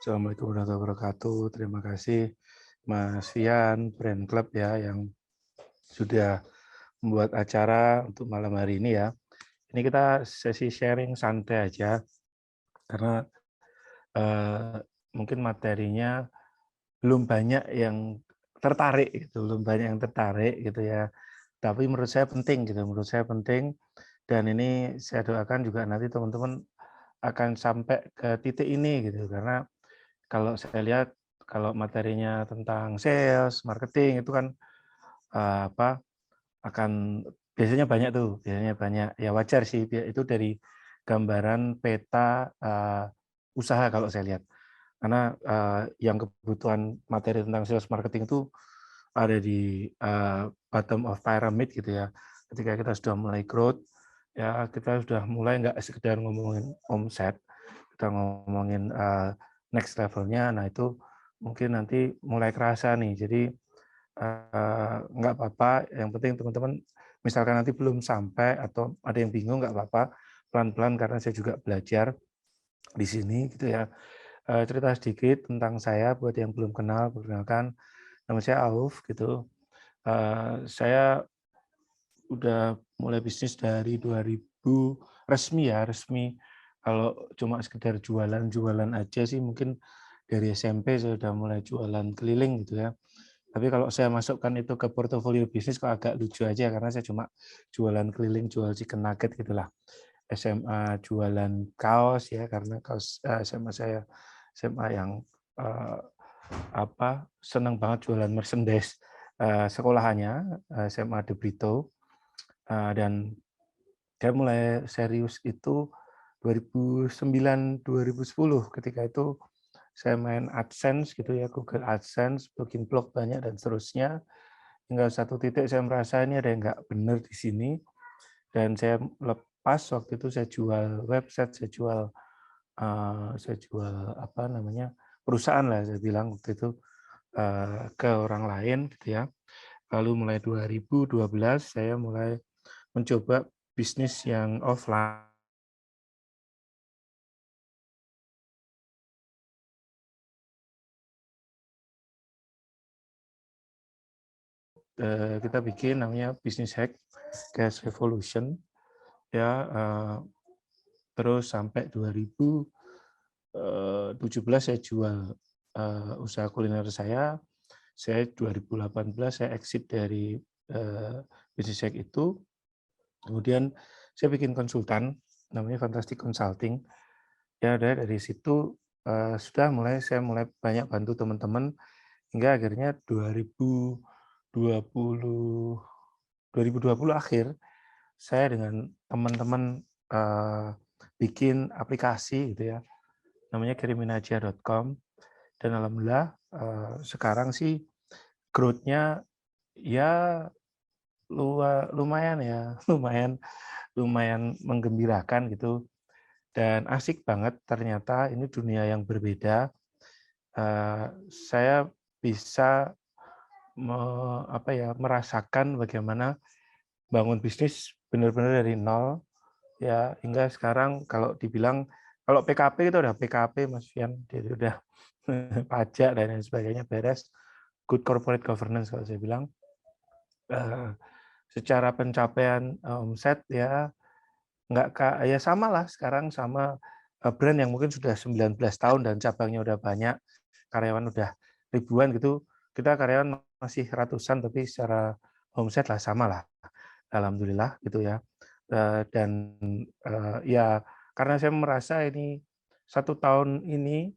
Assalamualaikum warahmatullahi wabarakatuh. Terima kasih Mas Fian, Brand Club ya yang sudah membuat acara untuk malam hari ini ya. Ini kita sesi sharing santai aja karena mungkin materinya belum banyak yang tertarik gitu, belum banyak yang tertarik gitu ya. Tapi menurut saya penting gitu, menurut saya penting dan ini saya doakan juga nanti teman-teman akan sampai ke titik ini gitu karena kalau saya lihat kalau materinya tentang sales, marketing itu kan apa akan biasanya banyak tuh, biasanya banyak. Ya wajar sih itu dari gambaran peta usaha kalau saya lihat. Karena yang kebutuhan materi tentang sales marketing itu ada di bottom of pyramid gitu ya. Ketika kita sudah mulai growth, ya kita sudah mulai nggak sekedar ngomongin omset, kita ngomongin next levelnya. Nah itu mungkin nanti mulai kerasa nih. Jadi nggak apa-apa. Yang penting teman-teman, misalkan nanti belum sampai atau ada yang bingung nggak apa-apa, pelan-pelan karena saya juga belajar di sini gitu ya. Cerita sedikit tentang saya buat yang belum kenal, perkenalkan nama saya Auf gitu. Saya udah mulai bisnis dari 2000 resmi ya, resmi. Kalau cuma sekedar jualan-jualan aja sih mungkin dari SMP saya udah mulai jualan keliling gitu ya. Tapi kalau saya masukkan itu ke portofolio bisnis kok agak lucu aja karena saya cuma jualan keliling, jual chicken nugget gitulah. SMA jualan kaos ya karena kaos SMA saya SMA yang eh, senang banget jualan merchandise sekolahannya SMA De Brito. Dan saya mulai serius itu 2009-2010 ketika itu saya main AdSense gitu ya, Google AdSense, bikin blog banyak dan seterusnya. Hingga satu titik saya merasa ini ada yang nggak benar di sini dan saya lepas waktu itu saya jual website, saya jual apa namanya perusahaan lah saya bilang waktu itu ke orang lain gitu ya. Lalu mulai 2012 saya mulai mencoba bisnis yang offline. Kita bikin namanya Business Hack Cash Revolution ya, terus sampai 2017 saya jual usaha kuliner saya. Saya 2018 saya exit dari Business Hack itu. Kemudian saya bikin konsultan namanya Fantastic Consulting. Ya dari situ saya mulai banyak bantu teman-teman hingga akhirnya 2020 akhir saya dengan teman-teman bikin aplikasi gitu ya, namanya kiriminaja.com dan alhamdulillah sekarang sih growth-nya ya lumayan ya, lumayan menggembirakan gitu dan asik banget ternyata ini dunia yang berbeda. Saya bisa merasakan bagaimana bangun bisnis benar-benar dari nol ya hingga sekarang kalau dibilang kalau PKP itu udah PKP Mas Fian, jadi udah pajak dan lain sebagainya beres, good corporate governance kalau saya bilang. Secara pencapaian omset ya nggak ya sama lah sekarang sama brand yang mungkin sudah 19 tahun dan cabangnya udah banyak, karyawan udah ribuan gitu, kita karyawan masih ratusan tapi secara omset lah sama lah, alhamdulillah gitu ya. Dan ya karena saya merasa ini 1 tahun ini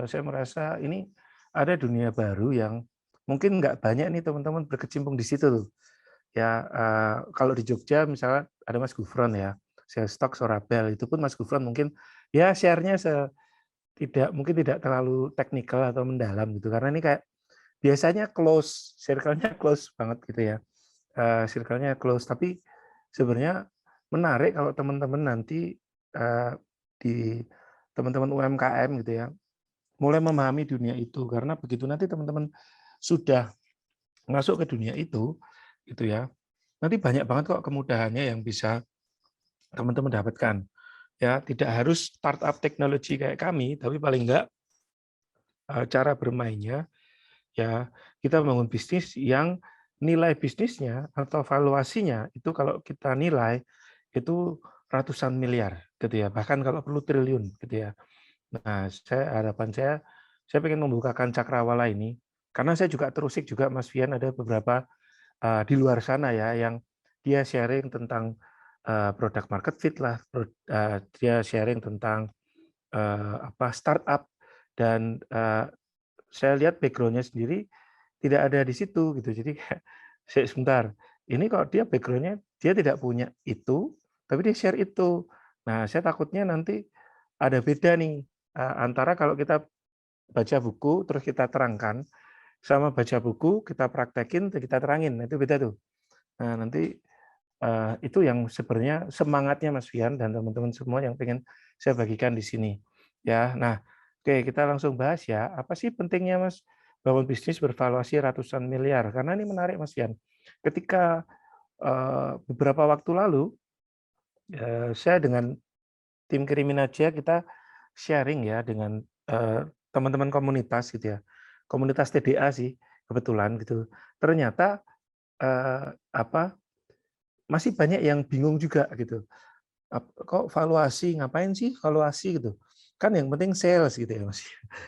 saya merasa ini ada dunia baru yang mungkin nggak banyak nih teman-teman berkecimpung di situ tuh. Ya, kalau di Jogja misalnya ada Mas Gufron ya, Salestalk Sorabel, itu pun Mas Gufron mungkin ya share-nya mungkin tidak terlalu teknikal atau mendalam gitu, karena ini kayak biasanya close, circle-nya close banget gitu ya, circle-nya close. Tapi sebenarnya menarik kalau teman-teman nanti di teman-teman UMKM gitu ya, mulai memahami dunia itu, karena begitu nanti teman-teman sudah masuk ke dunia itu, gitu ya, nanti banyak banget kok kemudahannya yang bisa teman-teman dapatkan. Ya, tidak harus startup teknologi kayak kami, tapi paling enggak cara bermainnya, ya kita bangun bisnis yang nilai bisnisnya atau valuasinya itu kalau kita nilai itu ratusan miliar gitu ya, bahkan kalau perlu triliun gitu ya. Nah, harapan saya pengen membukakan cakrawala ini karena saya juga terusik juga Mas Fian ada beberapa di luar sana ya yang dia sharing tentang product market fit lah, dia sharing tentang apa startup dan saya lihat background-nya sendiri tidak ada di situ gitu. Jadi kayak sebentar, ini kok dia background-nya dia tidak punya itu, tapi dia share itu. Nah, saya takutnya nanti ada beda nih antara kalau kita baca buku terus kita terangkan sama baca buku kita praktekin kita terangin. Nah, itu beda tuh. Nah, nanti itu yang sebenarnya semangatnya Mas Fian dan teman-teman semua yang pengen saya bagikan di sini. Ya, nah, oke kita langsung bahas ya. Apa sih pentingnya Mas bangun bisnis bervaluasi ratusan miliar? Karena ini menarik Mas Fian. Ketika beberapa waktu lalu saya dengan tim Kriminaja kita sharing ya dengan teman-teman komunitas gitu ya. Komunitas TDA sih kebetulan gitu. Ternyata apa masih banyak yang bingung juga gitu. Kok valuasi, ngapain sih valuasi gitu? Kan yang penting sales gitu ya Mas.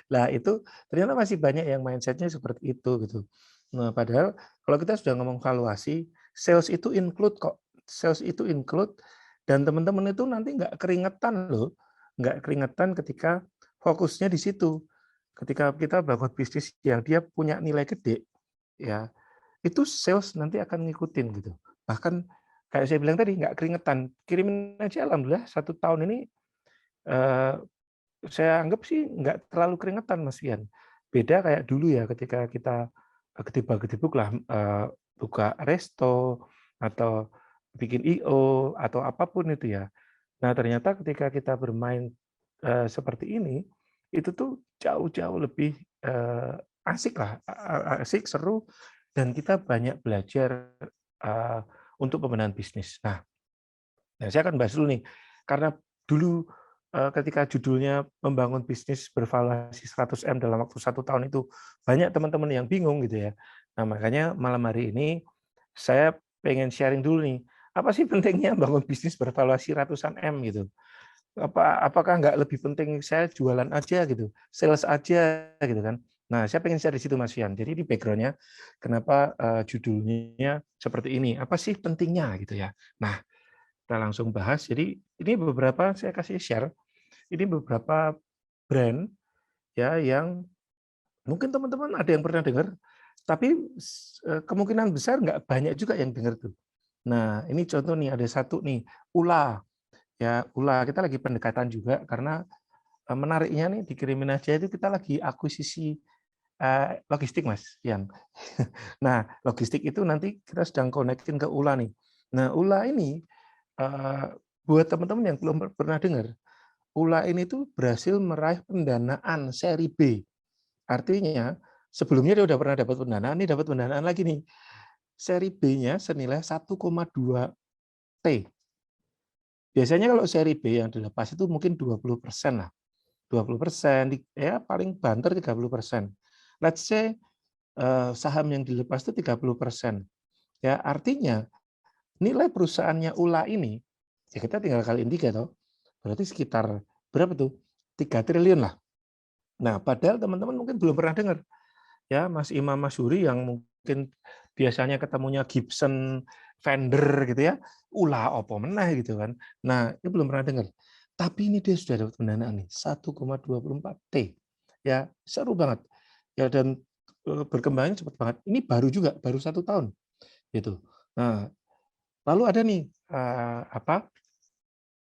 Lah itu ternyata masih banyak yang mindsetnya seperti itu gitu. Nah padahal kalau kita sudah ngomong valuasi, sales itu include kok. Sales itu include dan teman-teman itu nanti nggak keringetan loh. Nggak keringetan ketika fokusnya di situ. Ketika kita bangun bisnis yang dia punya nilai gede, ya itu sales nanti akan ngikutin gitu. Bahkan kayak saya bilang tadi nggak keringetan, kirimin aja alhamdulillah 1 tahun ini eh, saya anggap sih nggak terlalu keringetan Mas Fian. Beda kayak dulu ya ketika kita gedebak-gedebuk lah buka resto atau bikin IO atau apapun itu ya. Nah ternyata ketika kita bermain seperti ini itu tuh jauh-jauh lebih asik lah, asik, seru, dan kita banyak belajar untuk pembenahan bisnis. Nah, saya akan bahas dulu nih, karena dulu ketika judulnya membangun bisnis bervaluasi 100M dalam waktu 1 tahun itu banyak teman-teman yang bingung gitu ya. Nah makanya malam hari ini saya pengen sharing dulu nih, apa sih pentingnya bangun bisnis bervaluasi ratusan M gitu? Apakah nggak lebih penting saya jualan aja gitu, sales aja gitu kan? Nah, saya pengen share di situ Mas Fian. Jadi di background-nya kenapa judulnya seperti ini? Apa sih pentingnya gitu ya? Nah, kita langsung bahas. Jadi ini beberapa saya kasih share. Ini beberapa brand ya yang mungkin teman-teman ada yang pernah dengar, tapi kemungkinan besar nggak banyak juga yang dengar tuh. Nah, ini contoh nih ada satu nih, Ula. Ya, Ula kita lagi pendekatan juga karena menariknya nih di Kriminaja itu kita lagi akuisisi logistik Mas Yan. Nah, logistik itu nanti kita sedang konekin ke Ula nih. Nah, Ula ini buat teman-teman yang belum pernah dengar, Ula ini tuh berhasil meraih pendanaan seri B. Artinya sebelumnya dia udah pernah dapat pendanaan, ini dapat pendanaan lagi nih. Seri B-nya senilai 1,2 T. Biasanya kalau seri B yang dilepas itu mungkin 20% lah. 20%, ya paling banter 30%. Let's say saham yang dilepas itu 30%. Ya, artinya nilai perusahaannya Ula ini, ya kita tinggal kaliin 3 toh. Berarti sekitar berapa tuh? 3 triliun lah. Nah, padahal teman-teman mungkin belum pernah dengar. Ya, Mas Imam Masyuri yang mungkin biasanya ketemunya Gibson, Fender gitu ya. Ula opo meneh gitu kan. Nah, ini belum pernah dengar. Tapi ini dia sudah dapat pendanaan nih, 1,24 T. Ya, seru banget. Ya dan berkembangnya cepat banget. Ini baru juga, baru 1 tahun gitu. Nah, lalu ada nih apa?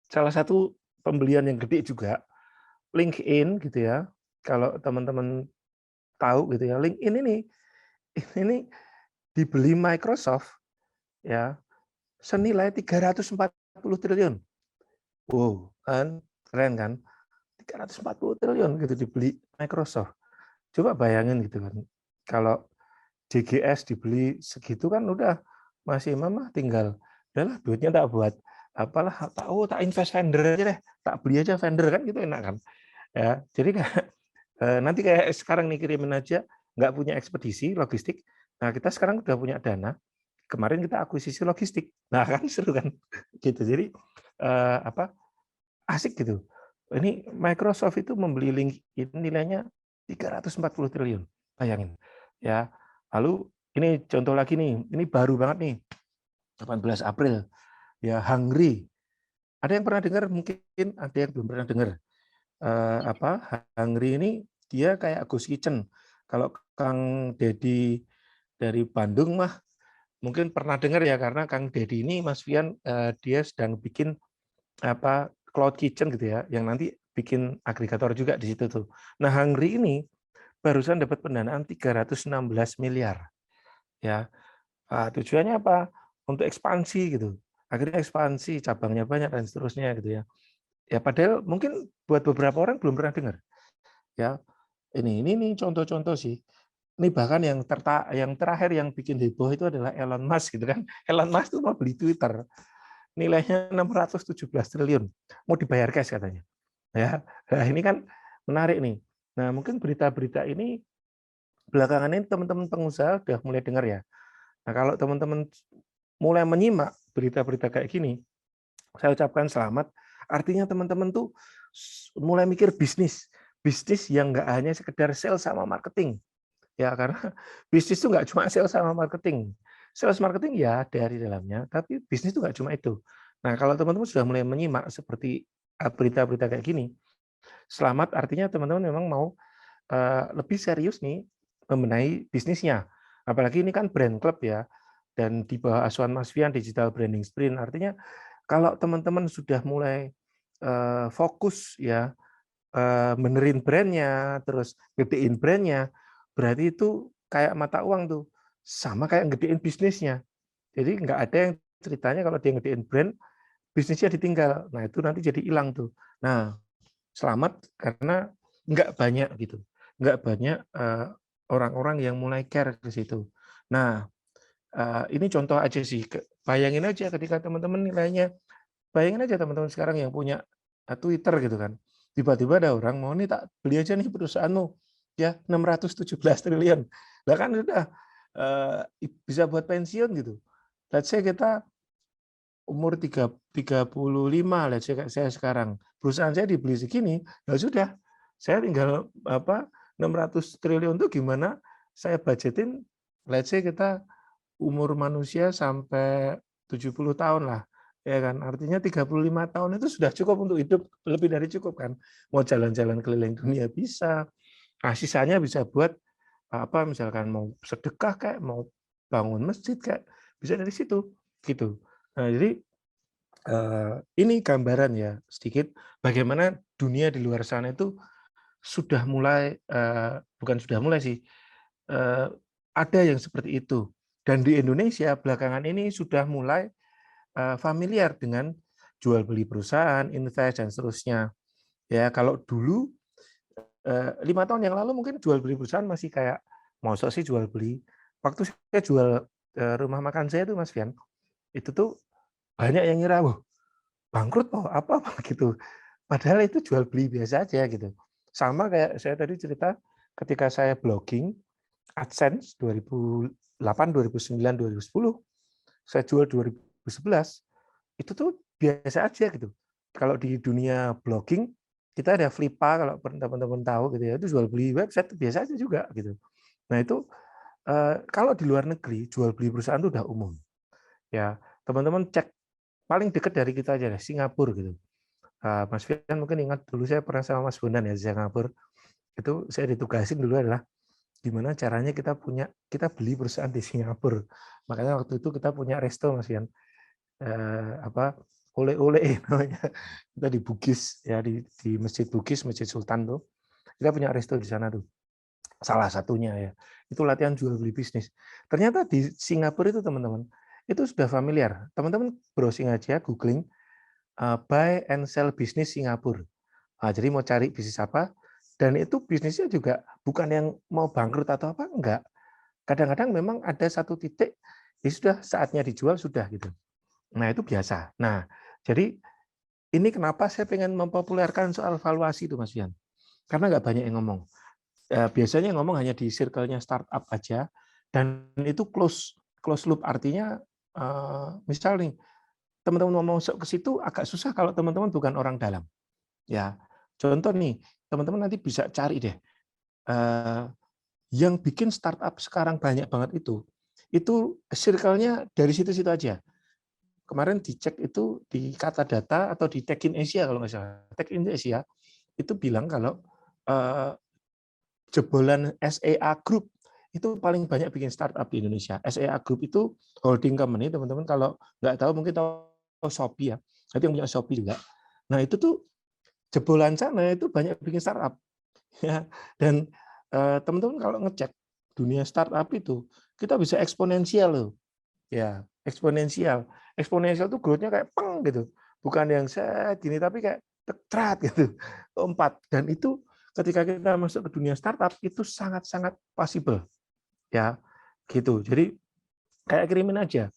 Salah satu pembelian yang gede juga, LinkedIn gitu ya. Kalau teman-teman tahu gitu ya, LinkedIn ini dibeli Microsoft ya senilai 340 triliun. Wow, kan keren kan? 340 triliun gitu dibeli Microsoft. Coba bayangin gitu kan. Kalau JGS dibeli segitu kan udah masih mama tinggal udahlah duitnya tak buat apalah tak invest vendor aja deh tak beli aja vendor kan gitu enak kan ya jadi Nanti kayak sekarang nih kirimin aja, nggak punya ekspedisi logistik. Nah kita sekarang udah punya dana. Kemarin kita akuisisi logistik. Nah kan seru kan, gitu. Jadi apa asik gitu. Ini Microsoft itu membeli LinkedIn nilainya 340 triliun. Bayangin. Ya. Lalu ini contoh lagi nih, ini baru banget nih. 18 April. Ya, Hungry. Ada yang pernah dengar? Mungkin ada yang belum pernah dengar. Hungry ini dia kayak Ghost Kitchen. Kalau Kang Dedi dari Bandung mah mungkin pernah dengar ya, karena Kang Dedi ini Mas Fian dia sedang bikin cloud kitchen gitu ya, yang nanti bikin agregator juga di situ tuh. Nah, Hungry ini barusan dapat pendanaan 316 miliar ya. Tujuannya apa? Untuk ekspansi gitu. Akhirnya ekspansi, cabangnya banyak dan seterusnya gitu ya. Ya padahal mungkin buat beberapa orang belum pernah dengar. Ya, ini contoh-contoh sih. Ini bahkan yang terakhir yang bikin heboh itu adalah Elon Musk gitu kan. Elon Musk itu mau beli Twitter. Nilainya 617 triliun. Mau dibayar cash katanya. Ya. Nah, ini kan menarik nih. Nah, mungkin berita-berita ini belakangan ini teman-teman pengusaha udah mulai dengar ya. Nah, kalau teman-teman mulai menyimak berita-berita kayak gini, saya ucapkan selamat. Artinya teman-teman tuh mulai mikir bisnis. Bisnis yang nggak hanya sekedar sales sama marketing. Ya, karena bisnis itu nggak cuma sales sama marketing. Sales marketing ya dari dalamnya, tapi bisnis itu nggak cuma itu. Nah, kalau teman-teman sudah mulai menyimak seperti berita-berita kayak gini, selamat artinya teman-teman memang mau lebih serius nih membenahi bisnisnya. Apalagi ini kan brand club ya, dan di bawah asuhan Mas Fian Digital Branding Sprint. Artinya kalau teman-teman sudah mulai fokus ya, benerin brandnya, terus gedein brandnya, berarti itu kayak mata uang tuh, sama kayak gedein bisnisnya. Jadi nggak ada yang ceritanya kalau dia gedein brand, bisnisnya ditinggal. Nah itu nanti jadi hilang tuh. Nah selamat karena nggak banyak gitu, nggak banyak orang-orang yang mulai care ke situ. Nah ini contoh aja sih. Bayangin aja ketika teman-teman nilainya, bayangin aja teman-teman sekarang yang punya Twitter gitu kan. Tiba-tiba ada orang mau nih tak beli aja nih perusahaanmu ya 617 triliun. Lah kan udah bisa buat pensiun gitu. Let's say kita umur 35, let's say kayak saya sekarang. Perusahaan saya dibeli segini, ya sudah. Saya tinggal 600 triliun itu gimana saya budgetin, let's say kita umur manusia sampai 70 tahun lah, ya kan. Artinya 35 tahun itu sudah cukup untuk hidup, lebih dari cukup kan. Mau jalan-jalan keliling dunia bisa, nah sisanya bisa buat misalkan mau sedekah kayak mau bangun masjid kayak bisa dari situ gitu. Nah, jadi ini gambaran ya sedikit bagaimana dunia di luar sana itu sudah mulai bukan sudah mulai sih, ada yang seperti itu. Dan di Indonesia belakangan ini sudah mulai familiar dengan jual beli perusahaan, invest dan seterusnya. Ya, kalau dulu 5 tahun yang lalu mungkin jual beli perusahaan masih kayak masa sih jual beli. Waktu saya jual rumah makan saya tuh Mas Fian, itu tuh banyak yang ngira, "Wah, bangkrut oh apa gitu." Padahal itu jual beli biasa aja gitu. Sama kayak saya tadi cerita ketika saya blogging AdSense 2008, 2009, 2010, saya jual 2011, itu tuh biasa aja gitu. Kalau di dunia blogging, kita ada Flippa kalau teman-teman tahu gitu ya, itu jual beli website biasa aja juga gitu. Nah itu kalau di luar negeri jual beli perusahaan itu udah umum. Ya, teman-teman cek paling dekat dari kita aja deh, Singapura gitu. Mas Fian mungkin ingat dulu saya pernah sama Mas Bondan ya di Singapura. Itu saya ditugasin dulu adalah gimana caranya kita beli perusahaan di Singapura. Makanya waktu itu kita punya resto Mas Fian. Oleh-oleh namanya. Kita di Bugis ya di Masjid Bugis, Masjid Sultan tuh. Kita punya resto di sana tuh. Salah satunya ya. Itu latihan jual beli bisnis. Ternyata di Singapura itu teman-teman, itu sudah familiar. Teman-teman browsing aja, googling buy and sell bisnis Singapura. Nah, jadi mau cari bisnis apa, dan itu bisnisnya juga bukan yang mau bangkrut atau apa, enggak. Kadang-kadang memang ada satu titik, ya sudah saatnya dijual, sudah gitu. Nah, itu biasa. Nah, jadi ini kenapa saya pengen mempopulerkan soal valuasi itu, Mas Ian. Karena nggak banyak yang ngomong. biasanya ngomong hanya di circle-nya startup aja, dan itu close loop, artinya misal nih teman-teman mau masuk ke situ agak susah kalau teman-teman bukan orang dalam. Ya, contoh nih, teman-teman nanti bisa cari deh, yang bikin startup sekarang banyak banget itu circle-nya dari situ-situ aja. Kemarin dicek itu di Kata Data atau di Tech in Asia kalau nggak salah. Tech in Asia itu bilang kalau jebolan SEA Group itu paling banyak bikin startup di Indonesia. SEA Group itu holding company, teman-teman kalau nggak tahu mungkin tahu Shopee ya. Itu yang punya Shopee juga. Nah itu tuh jebolan sana itu banyak bikin startup. Ya. Dan teman-teman kalau ngecek dunia startup itu kita bisa eksponensial loh. Ya, eksponensial. Eksponensial tuh growth-nya kayak peng gitu. Bukan yang set gini tapi kayak tekrat gitu. Lompat. Dan itu ketika kita masuk ke dunia startup itu sangat-sangat possible. Ya, gitu. Jadi kayak kirimin aja.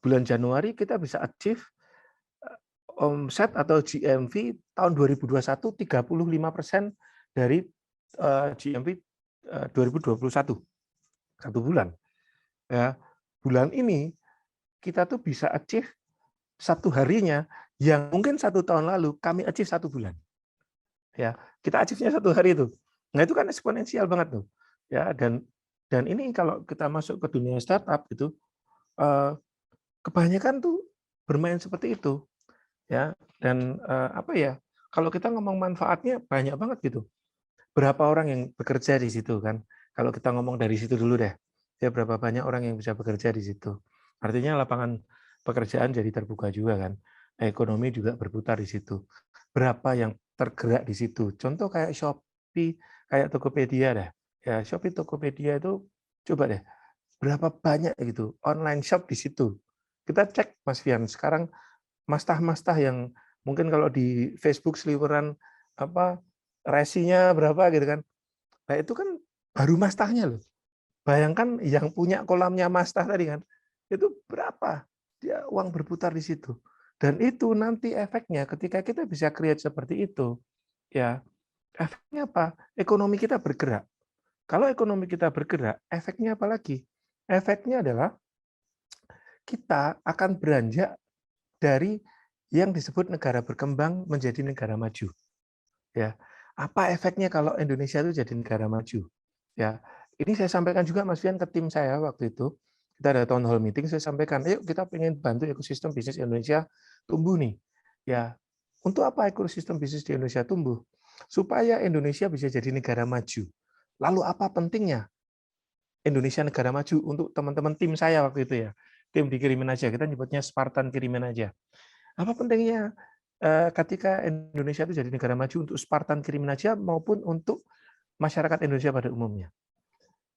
Bulan Januari kita bisa achieve omset atau GMV tahun 2021 35% dari GMV 2021. Satu bulan. Ya, bulan ini kita tuh bisa achieve satu harinya yang mungkin 1 tahun lalu kami achieve 1 bulan. Ya, kita achieve-nya 1 hari itu. Nah itu kan eksponensial banget tuh. Ya, dan ini kalau kita masuk ke dunia startup itu kebanyakan tuh bermain seperti itu. Ya, dan apa ya? Kalau kita ngomong manfaatnya banyak banget gitu. Berapa orang yang bekerja di situ kan? Kalau kita ngomong dari situ dulu deh. Ya berapa banyak orang yang bisa bekerja di situ. Artinya lapangan pekerjaan jadi terbuka juga kan. Ekonomi juga berputar di situ. Berapa yang tergerak di situ. Contoh kayak Shopee, kayak Tokopedia deh. Ya, Shopee, Tokopedia itu coba deh berapa banyak gitu online shop di situ. Kita cek Mas Fian, sekarang mastah-mastah yang mungkin kalau di Facebook seliweran apa resinya berapa gitu kan. Nah, itu kan baru mastahnya loh. Bayangkan yang punya kolamnya mastah tadi kan, itu berapa dia uang berputar di situ. Dan itu nanti efeknya ketika kita bisa create seperti itu, ya efeknya apa? Ekonomi kita bergerak. Kalau ekonomi kita bergerak, efeknya apa lagi? Efeknya adalah kita akan beranjak dari yang disebut negara berkembang menjadi negara maju. Ya, apa efeknya kalau Indonesia itu jadi negara maju? Ya, ini saya sampaikan juga Mas Fian ke tim saya waktu itu. Kita ada town hall meeting, saya sampaikan, ayo kita pengen bantu ekosistem bisnis Indonesia tumbuh nih. Ya, untuk apa ekosistem bisnis di Indonesia tumbuh? Supaya Indonesia bisa jadi negara maju. Lalu apa pentingnya Indonesia negara maju untuk teman-teman tim saya waktu itu ya? Tim dikirimin aja, kita nyebutnya Spartan kirimin aja. Apa pentingnya ketika Indonesia itu jadi negara maju untuk Spartan kirimin aja maupun untuk masyarakat Indonesia pada umumnya?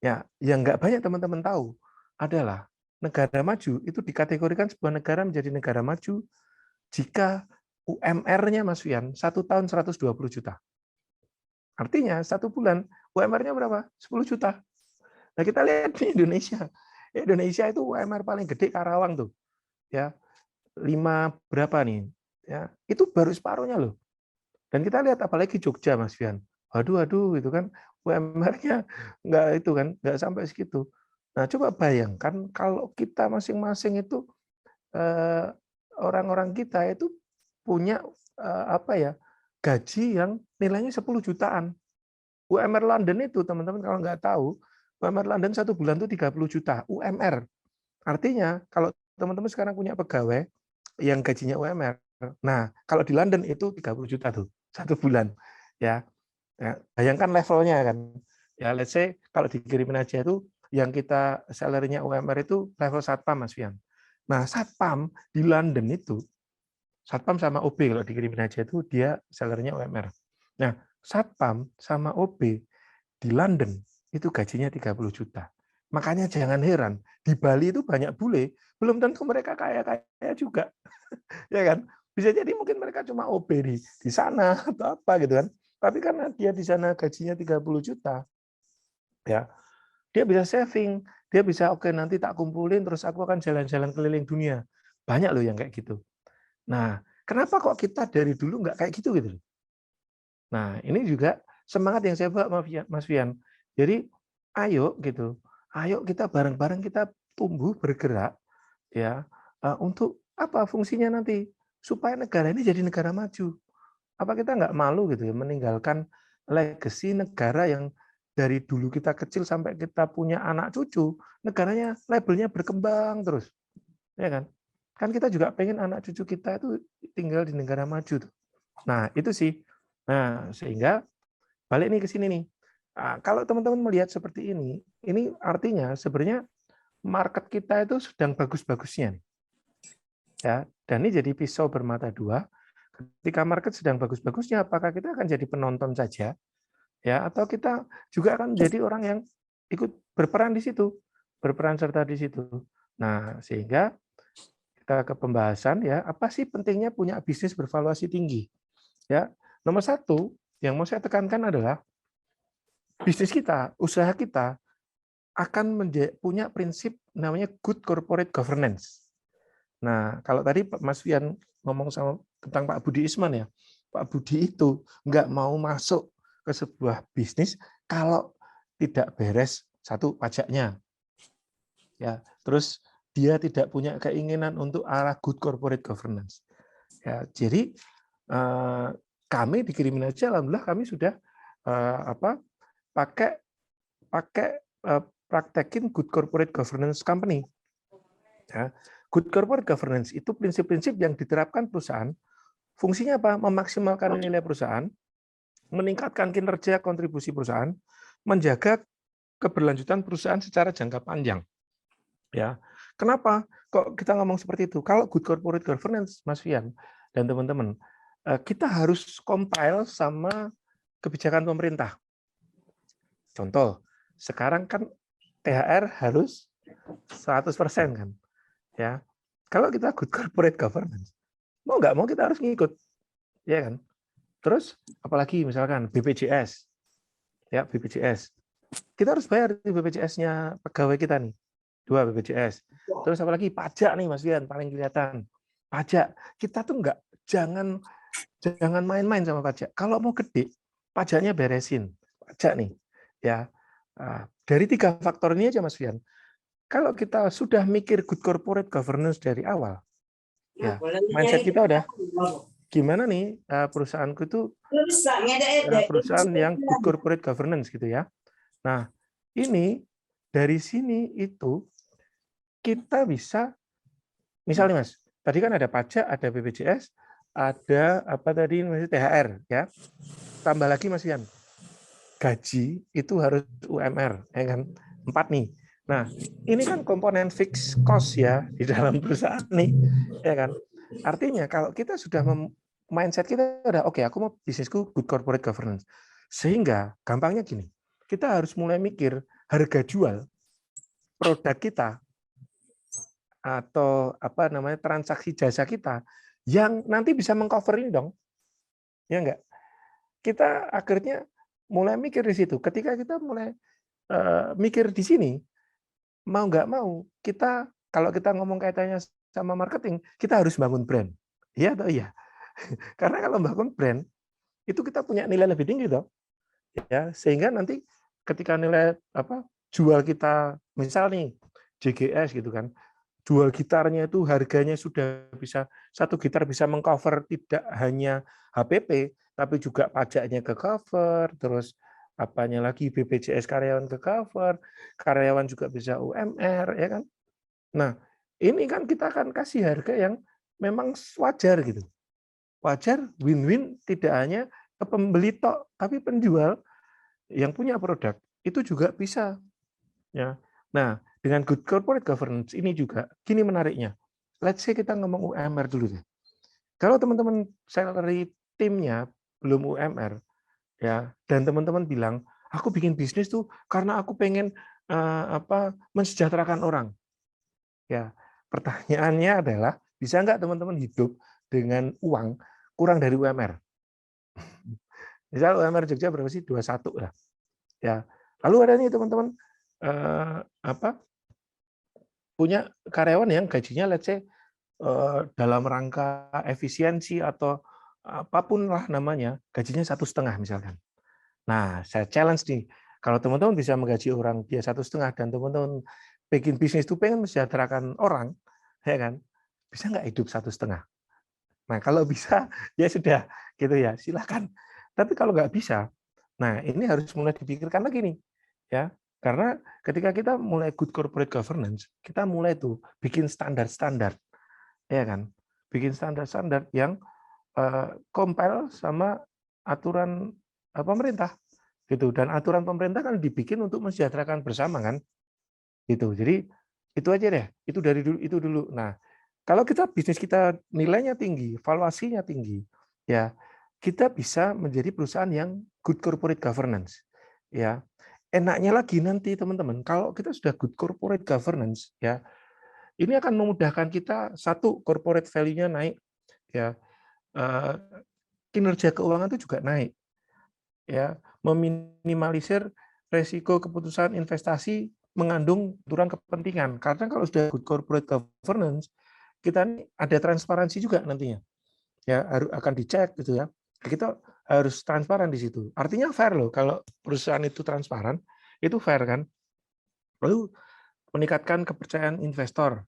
Ya, yang nggak banyak teman-teman tahu adalah negara maju itu dikategorikan sebuah negara menjadi negara maju jika UMR-nya Mas Fian 1 tahun 120 juta. Artinya 1 bulan UMR-nya berapa? 10 juta. Nah kita lihat di Indonesia. Indonesia itu UMR paling gede Karawang tuh. Ya, 5 berapa nih? Ya, itu baru separuhnya loh. Dan kita lihat apalagi Jogja Mas Fian. Waduh, itu kan UMR-nya nggak itu kan, nggak sampai segitu. Nah, coba bayangkan kalau kita masing-masing itu orang-orang kita itu punya apa ya gaji yang nilainya 10 jutaan. UMR London itu teman-teman kalau nggak tahu, UMR London 1 bulan itu 30 juta UMR. Artinya kalau teman-teman sekarang punya pegawai yang gajinya UMR, nah kalau di London itu 30 juta tuh 1 bulan. Ya, ya, bayangkan levelnya kan. Ya, let's say kalau dikirimin aja itu yang kita salary-nya UMR itu level satpam Mas Fian. Nah, satpam di London itu satpam sama OB kalau dikirimin aja itu dia salary-nya UMR. Nah, satpam sama OB di London itu gajinya 30 juta. Makanya jangan heran, di Bali itu banyak bule, belum tentu mereka kaya-kaya juga. Ya kan? Bisa jadi mungkin mereka cuma OB di sana atau apa gitu kan. Tapi karena dia di sana gajinya 30 juta, ya, dia bisa saving, dia bisa oke nanti tak kumpulin terus aku akan jalan-jalan keliling dunia. Banyak loh yang kayak gitu. Nah, kenapa kok kita dari dulu nggak kayak gitu gitu? Nah, ini juga semangat yang saya bawa Mas Fian. Jadi ayo gitu, ayo kita bareng-bareng kita tumbuh bergerak ya untuk apa fungsinya nanti supaya negara ini jadi negara maju. Apa kita nggak malu gitu ya meninggalkan legacy negara yang dari dulu kita kecil sampai kita punya anak cucu, negaranya labelnya berkembang terus, ya kan? Kan kita juga pengen anak cucu kita itu tinggal di negara maju tuh. Nah, itu sih. Nah, sehingga balik nih ke sini nih. Kalau teman-teman melihat seperti ini artinya sebenarnya market kita itu sedang bagus-bagusnya nih. Ya, dan ini jadi pisau bermata dua. Ketika market sedang bagus-bagusnya, apakah kita akan jadi penonton saja, ya, atau kita juga akan jadi orang yang ikut berperan di situ, berperan serta di situ. Nah, sehingga kita ke pembahasan ya, apa sih pentingnya punya bisnis bervaluasi tinggi? Ya, nomor satu yang mau saya tekankan adalah bisnis kita, usaha kita akan punya prinsip namanya good corporate governance. Nah, kalau tadi Mas Fian ngomong sama tentang Pak Budi Isman ya, Pak Budi itu nggak mau masuk ke sebuah bisnis kalau tidak beres satu pajaknya, ya. Terus dia tidak punya keinginan untuk arah good corporate governance. Ya, jadi kami di Kriminaja, alhamdulillah kami sudah pakai praktekin good corporate governance company. Ya. Good corporate governance itu prinsip-prinsip yang diterapkan perusahaan. Fungsinya apa? Memaksimalkan nilai perusahaan, meningkatkan kinerja kontribusi perusahaan, menjaga keberlanjutan perusahaan secara jangka panjang. Ya, kenapa? Kok kita ngomong seperti itu? Kalau good corporate governance, Mas Fian dan teman-teman, kita harus compile sama kebijakan pemerintah. Contoh, sekarang kan THR harus 100% kan, ya. Kalau kita good corporate governance, mau nggak mau kita harus ngikut, ya kan. Terus apalagi misalkan BPJS, ya BPJS, kita harus bayar di BPJS-nya pegawai kita nih, 2 BPJS. Terus apalagi pajak nih Mas Fian, paling kelihatan. Pajak, kita tuh jangan main-main sama pajak. Kalau mau gede, pajaknya beresin, pajak nih, ya. Dari 3 faktor ini aja Mas Fian. Kalau kita sudah mikir good corporate governance dari awal, ya mindset kita udah gimana nih perusahaanku itu perusahaan yang good corporate governance gitu ya. Nah, ini dari sini itu kita bisa misalnya Mas, tadi kan ada pajak, ada BPJS, ada apa tadi THR ya. Tambah lagi Mas Ian, gaji itu harus UMR, ya kan? 4 nih. Nah, ini kan komponen fixed cost ya di dalam perusahaan nih, ya kan? Artinya kalau kita sudah mindset kita udah oke, aku mau bisnisku good corporate governance. Sehingga gampangnya gini, kita harus mulai mikir harga jual produk kita atau apa namanya transaksi jasa kita yang nanti bisa mengcover ini dong. Ya enggak? Kita akhirnya mulai mikir di situ. Ketika kita mulai mikir di sini, mau nggak mau, kita kalau kita ngomong kaitannya sama marketing, kita harus bangun brand. Iya atau iya? Karena kalau bangun brand, itu kita punya nilai lebih tinggi toh. Ya, sehingga nanti ketika nilai apa jual kita, misal nih JGS gitu kan, jual gitarnya itu harganya sudah bisa 1 gitar bisa mengcover tidak hanya HPP, tapi juga pajaknya ke cover, terus apanya lagi BPJS karyawan ke cover, karyawan juga bisa UMR, ya kan? Nah, ini kan kita akan kasih harga yang memang wajar gitu. Wajar, win-win, tidak hanya ke pembeli tok, tapi penjual yang punya produk itu juga bisa. Ya. Nah, dengan good corporate governance ini juga gini menariknya. Let's say kita ngomong UMR dulu deh. Kalau teman-teman salary timnya belum UMR, ya, dan teman-teman bilang, aku bikin bisnis tuh karena aku pengen mensejahterakan orang. Ya, pertanyaannya adalah bisa nggak teman-teman hidup dengan uang kurang dari UMR? Misal UMR Jogja berapa sih? 21 lah. Ya. Lalu ada nih teman-teman punya karyawan yang gajinya let's say dalam rangka efisiensi atau apapun lah namanya, gajinya 1,5 misalkan. Nah, saya challenge nih, kalau teman-teman bisa menggaji orang dia 1,5 dan teman-teman bikin bisnis itu pengen mensejahterakan orang, ya kan? Bisa nggak hidup 1,5? Nah, kalau bisa, ya sudah, gitu ya, silakan. Tapi kalau nggak bisa, nah ini harus mulai dipikirkan lagi nih, ya. Karena ketika kita mulai good corporate governance, kita mulai tuh bikin standar-standar, ya kan? Bikin standar-standar yang compile sama aturan pemerintah, gitu. Dan aturan pemerintah kan dibikin untuk mensejahterakan bersama kan, gitu. Jadi itu aja deh, itu dari dulu itu dulu. Nah, kalau kita bisnis kita nilainya tinggi, valuasinya tinggi, ya kita bisa menjadi perusahaan yang good corporate governance. Ya, enaknya lagi nanti teman-teman, kalau kita sudah good corporate governance, ya ini akan memudahkan kita satu corporate value-nya naik, ya kinerja keuangan itu juga naik, ya meminimalisir resiko keputusan investasi mengandung aturan kepentingan. Karena kalau sudah good corporate governance, kita ini ada transparansi juga nantinya. Ya, akan dicek gitu ya. Kita harus transparan di situ. Artinya fair loh kalau perusahaan itu transparan, itu fair kan. Lalu meningkatkan kepercayaan investor,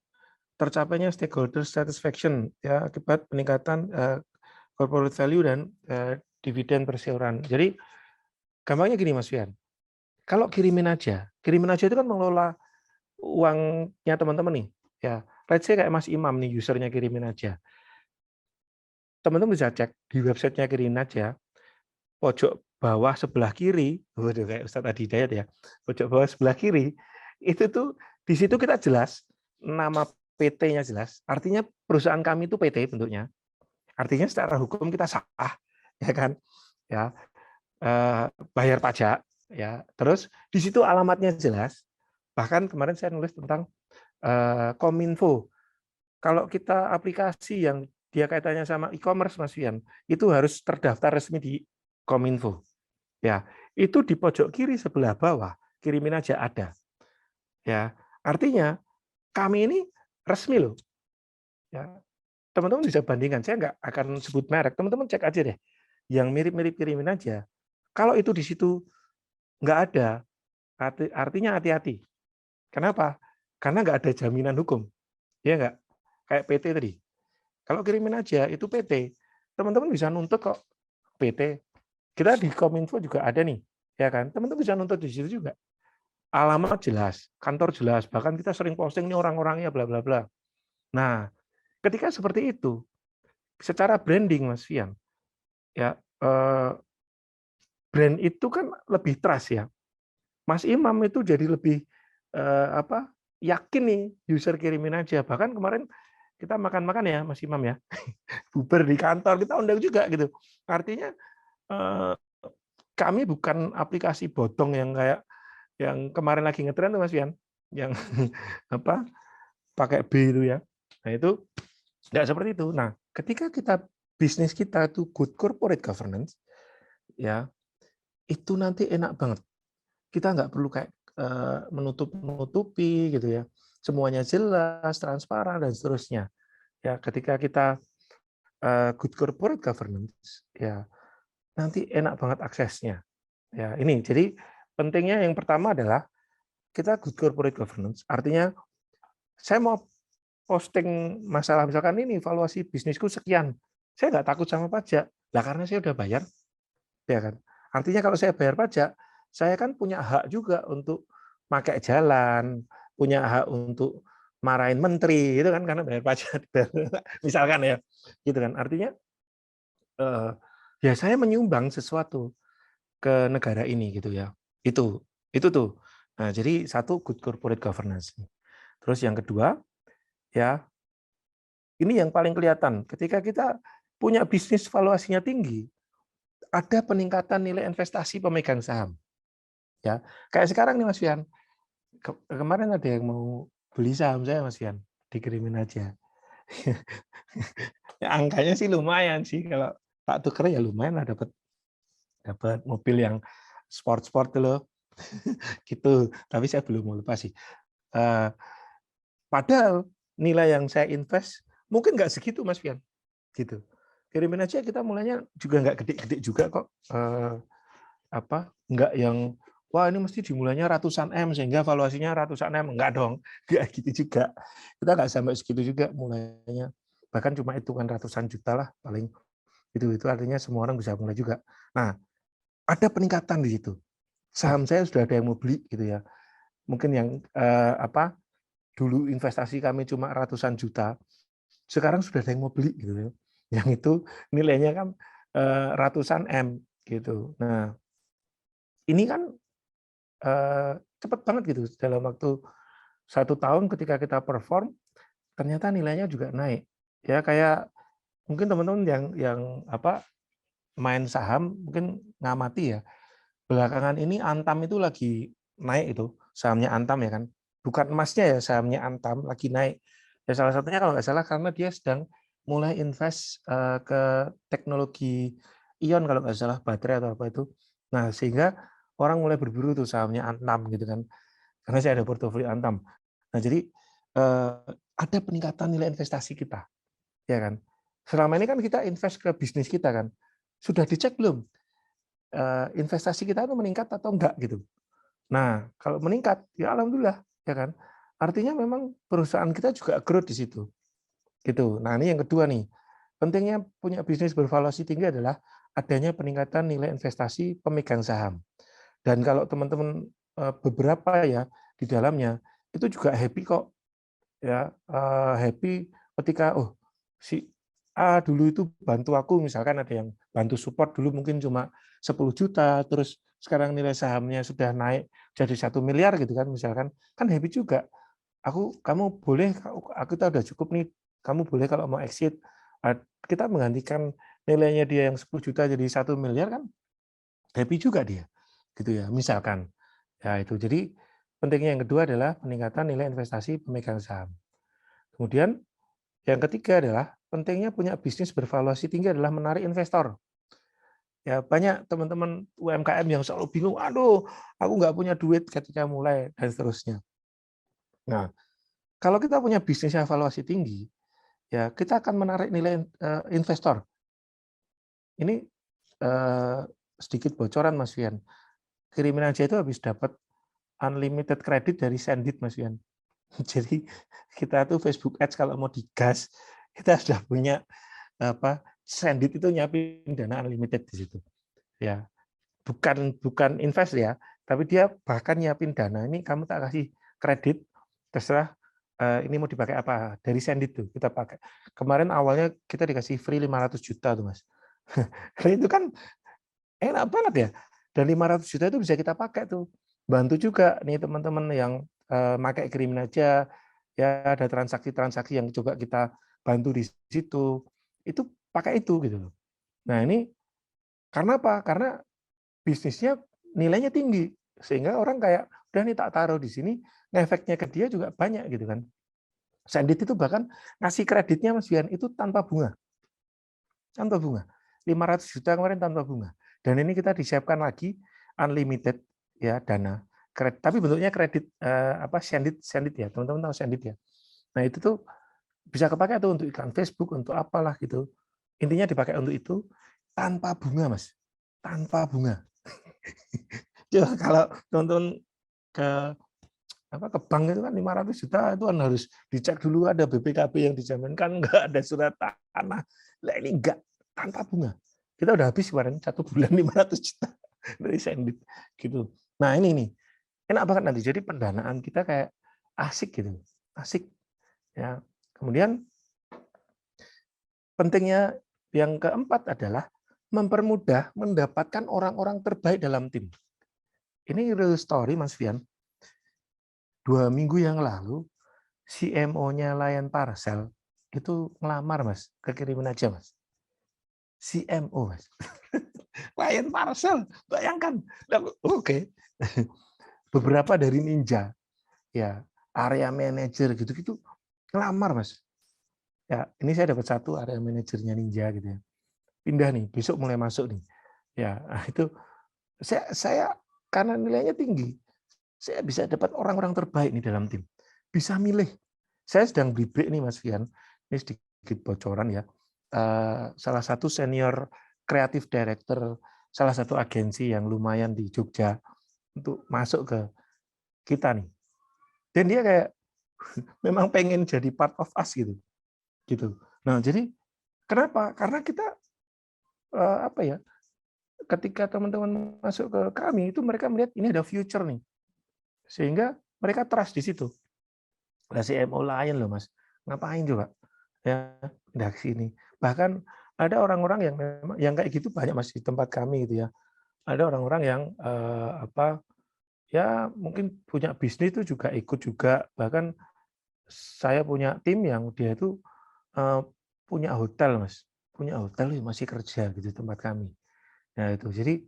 tercapainya stakeholder satisfaction ya akibat peningkatan corporate value dan dividen perseroan. Jadi gampangnya gini Mas Fian, kalau kirimin aja itu kan mengelola uangnya teman-teman nih. Ya, let's say kayak Mas Imam nih, usernya kirimin aja. Teman-teman bisa cek di websitenya kirimin aja, pojok bawah sebelah kiri, waduh kayak Ustadz Adi Hidayat ya, pojok bawah sebelah kiri, itu tuh di situ kita jelas nama PT-nya jelas. Artinya perusahaan kami itu PT bentuknya. Artinya secara hukum kita sah, ya kan? Ya, bayar pajak, ya. Terus di situ alamatnya jelas. Bahkan kemarin saya nulis tentang Kominfo. Kalau kita aplikasi yang dia kaitannya sama e-commerce, Mas Fian, itu harus terdaftar resmi di Kominfo. Ya, itu di pojok kiri sebelah bawah, kirimin aja ada. Ya, artinya kami ini resmi loh. Ya, teman-teman bisa bandingkan. Saya nggak akan sebut merek. Teman-teman cek aja deh. Yang mirip-mirip kirimin aja. Kalau itu di situ nggak ada, artinya hati-hati. Kenapa? Karena nggak ada jaminan hukum. Ya nggak? Kayak PT tadi. Kalau kirimin aja, itu PT. Teman-teman bisa nuntut kok PT. Kita di Kominfo juga ada nih. Ya kan? Teman-teman bisa nuntut di situ juga. Alamat jelas, kantor jelas, bahkan kita sering posting nih orang-orangnya bla bla bla. Nah, ketika seperti itu, secara branding Mas Fian, ya brand itu kan lebih trust ya. Mas Imam itu jadi lebih yakin nih user kirimin aja. Bahkan kemarin kita makan-makan ya Mas Imam ya, bubar di kantor kita undang juga gitu. Artinya kami bukan aplikasi bodong yang kayak yang kemarin lagi ngetren tuh Mas Fian, yang apa pakai B itu ya. Nah itu nggak seperti itu. Nah ketika kita bisnis kita itu good corporate governance, ya itu nanti enak banget. Kita nggak perlu kayak menutup-nutupi gitu ya. Semuanya jelas, transparan dan seterusnya. Ya ketika kita good corporate governance, ya nanti enak banget aksesnya. Ya ini jadi pentingnya yang pertama adalah kita good corporate governance. Artinya saya mau posting masalah misalkan ini valuasi bisnisku sekian, saya nggak takut sama pajak. Lah karena saya udah bayar, ya kan. Artinya kalau saya bayar pajak, saya kan punya hak juga untuk pakai jalan, punya hak untuk marahin menteri, itu kan karena bayar pajak. Misalkan ya, gitu kan. Artinya ya saya menyumbang sesuatu ke negara ini gitu ya. Itu tuh. Nah, jadi satu good corporate governance. Terus yang kedua, ya ini yang paling kelihatan. Ketika kita punya bisnis valuasinya tinggi, ada peningkatan nilai investasi pemegang saham. Ya, kayak sekarang nih Mas Fian. Kemarin ada yang mau beli saham saya Mas Fian, dikirimin aja. Ya, angkanya sih lumayan sih kalau tak tuker ya lumayan lah dapat dapat mobil yang sport-sport loh. Gitu. Tapi saya belum mau lupa sih. Padahal nilai yang saya invest mungkin nggak segitu Mas Fian. Gitu. Kirimin aja kita mulainya juga nggak gede-gede juga kok. nggak yang wah ini mesti dimulainya ratusan M sehingga valuasinya ratusan M, enggak dong, nggak gitu juga. Kita nggak sampai segitu juga mulainya. Bahkan cuma hitungan ratusan juta lah paling. Itu artinya semua orang bisa mulai juga. Nah, ada peningkatan di situ. Saham saya sudah ada yang mau beli gitu ya. Mungkin yang dulu investasi kami cuma ratusan juta, sekarang sudah ada yang mau beli gitu ya. Yang itu nilainya kan ratusan M gitu. Nah, ini kan cepat banget gitu dalam waktu 1 tahun ketika kita perform ternyata nilainya juga naik. Ya kayak mungkin teman-teman yang main saham mungkin ngamati ya. Belakangan ini Antam itu lagi naik itu, sahamnya Antam ya kan. Bukan emasnya ya, sahamnya Antam lagi naik. Ya salah satunya kalau nggak salah karena dia sedang mulai invest ke teknologi ion kalau nggak salah, baterai atau apa itu. Nah, sehingga orang mulai berburu tuh sahamnya Antam gitu kan. Karena saya ada portofolio Antam. Nah, jadi ada peningkatan nilai investasi kita, ya kan. Selama ini kan kita invest ke bisnis kita kan. Sudah dicek belum investasi kita itu meningkat atau enggak gitu. Nah, kalau meningkat, ya alhamdulillah, ya kan. Artinya memang perusahaan kita juga growth di situ. Gitu. Nah, ini yang kedua nih. Pentingnya punya bisnis bervaluasi tinggi adalah adanya peningkatan nilai investasi pemegang saham. Dan kalau teman-teman beberapa ya di dalamnya itu juga happy kok, ya happy ketika si A dulu itu bantu aku, misalkan ada yang bantu support dulu mungkin cuma 10 juta, terus sekarang nilai sahamnya sudah naik jadi 1 miliar gitu kan, misalkan kan happy juga. Kamu boleh, aku kita udah cukup nih, kamu boleh kalau mau exit, kita menggantikan nilainya dia yang 10 juta jadi 1 miliar kan happy juga dia, gitu ya, misalkan. Ya itu, jadi pentingnya yang kedua adalah peningkatan nilai investasi pemegang saham. Kemudian yang ketiga adalah pentingnya punya bisnis bervaluasi tinggi adalah menarik investor. Ya banyak teman-teman UMKM yang selalu bingung, aduh, aku nggak punya duit ketika mulai dan seterusnya. Nah, kalau kita punya bisnis yang valuasi tinggi, ya kita akan menarik nilai investor. Ini sedikit bocoran Mas Fian. Kirimin aja itu habis dapat unlimited kredit dari Sendit Mas Fian. Jadi kita tuh Facebook Ads kalau mau digas, kita sudah punya Sendit itu nyiapin dana unlimited di situ. Ya, bukan invest ya, tapi dia bahkan nyiapin dana. Ini kamu tak kasih kredit, terserah ini mau dipakai apa. Dari Sendit tuh kita pakai. Kemarin awalnya kita dikasih free 500 juta tuh Mas. Itu kan enak banget ya. Dan 500 juta itu bisa kita pakai tuh. Bantu juga nih teman-teman yang pakai kirimin aja, ya ada transaksi-transaksi yang coba kita bantu di situ. Itu pakai itu gitu loh. Nah, ini karena apa? Karena bisnisnya nilainya tinggi. Sehingga orang kayak, udah nih tak taruh di sini, ngefeknya ke dia juga banyak gitu kan. Sendit itu bahkan ngasih kreditnya Mas Bian itu tanpa bunga. Tanpa bunga. 500 juta kemarin tanpa bunga. Dan ini kita disiapkan lagi unlimited ya dana. Tapi bentuknya kredit Sendit ya. Teman-teman tahu Sendit ya. Nah, itu tuh bisa kepakai tuh untuk iklan Facebook, untuk apalah gitu. Intinya dipakai untuk itu tanpa bunga, Mas. Tanpa bunga. Coba kalau teman-teman ke ke bank itu kan 500 juta itu kan harus dicek dulu ada BPKB yang dijaminkan, enggak ada surat tanah. Lah ini enggak, tanpa bunga. Kita udah habis kemarin 1 bulan 500 juta dari Sendit gitu. Nah, ini nih. Enak banget nanti. Jadi pendanaan kita kayak asik gitu. Asik ya. Kemudian pentingnya yang keempat adalah mempermudah mendapatkan orang-orang terbaik dalam tim. Ini real story Mas Fian. 2 minggu yang lalu, CMO-nya Lion Parcel itu ngelamar Mas, kekirimin aja Mas. CMO Mas. Lion Parcel, bayangkan. Oke. Beberapa dari Ninja, ya area manager gitu-gitu ngelamar Mas. Ya, ini saya dapat satu area manajernya Ninja gitu ya. Pindah nih, besok mulai masuk nih. Ya, itu saya karena nilainya tinggi, saya bisa dapat orang-orang terbaik nih dalam tim. Bisa milih. Saya sedang beli break nih Mas Fian. Ini sedikit bocoran ya. Salah satu senior creative director salah satu agensi yang lumayan di Jogja untuk masuk ke kita nih. Dan dia kayak memang pengen jadi part of us gitu. Gitu. Nah, jadi kenapa? Karena kita apa ya? Ketika teman-teman masuk ke kami itu mereka melihat ini ada future nih. Sehingga mereka trust di situ. Lah CMO lain loh, Mas. Ngapain coba? Ya, pindah ke sini. Bahkan ada orang-orang yang memang yang kayak gitu banyak Mas di tempat kami gitu ya. Ada orang-orang yang apa ya mungkin punya bisnis itu juga ikut juga. Bahkan saya punya tim yang dia itu punya hotel, Mas. Punya hotel masih kerja gitu tempat kami. Nah, itu. Jadi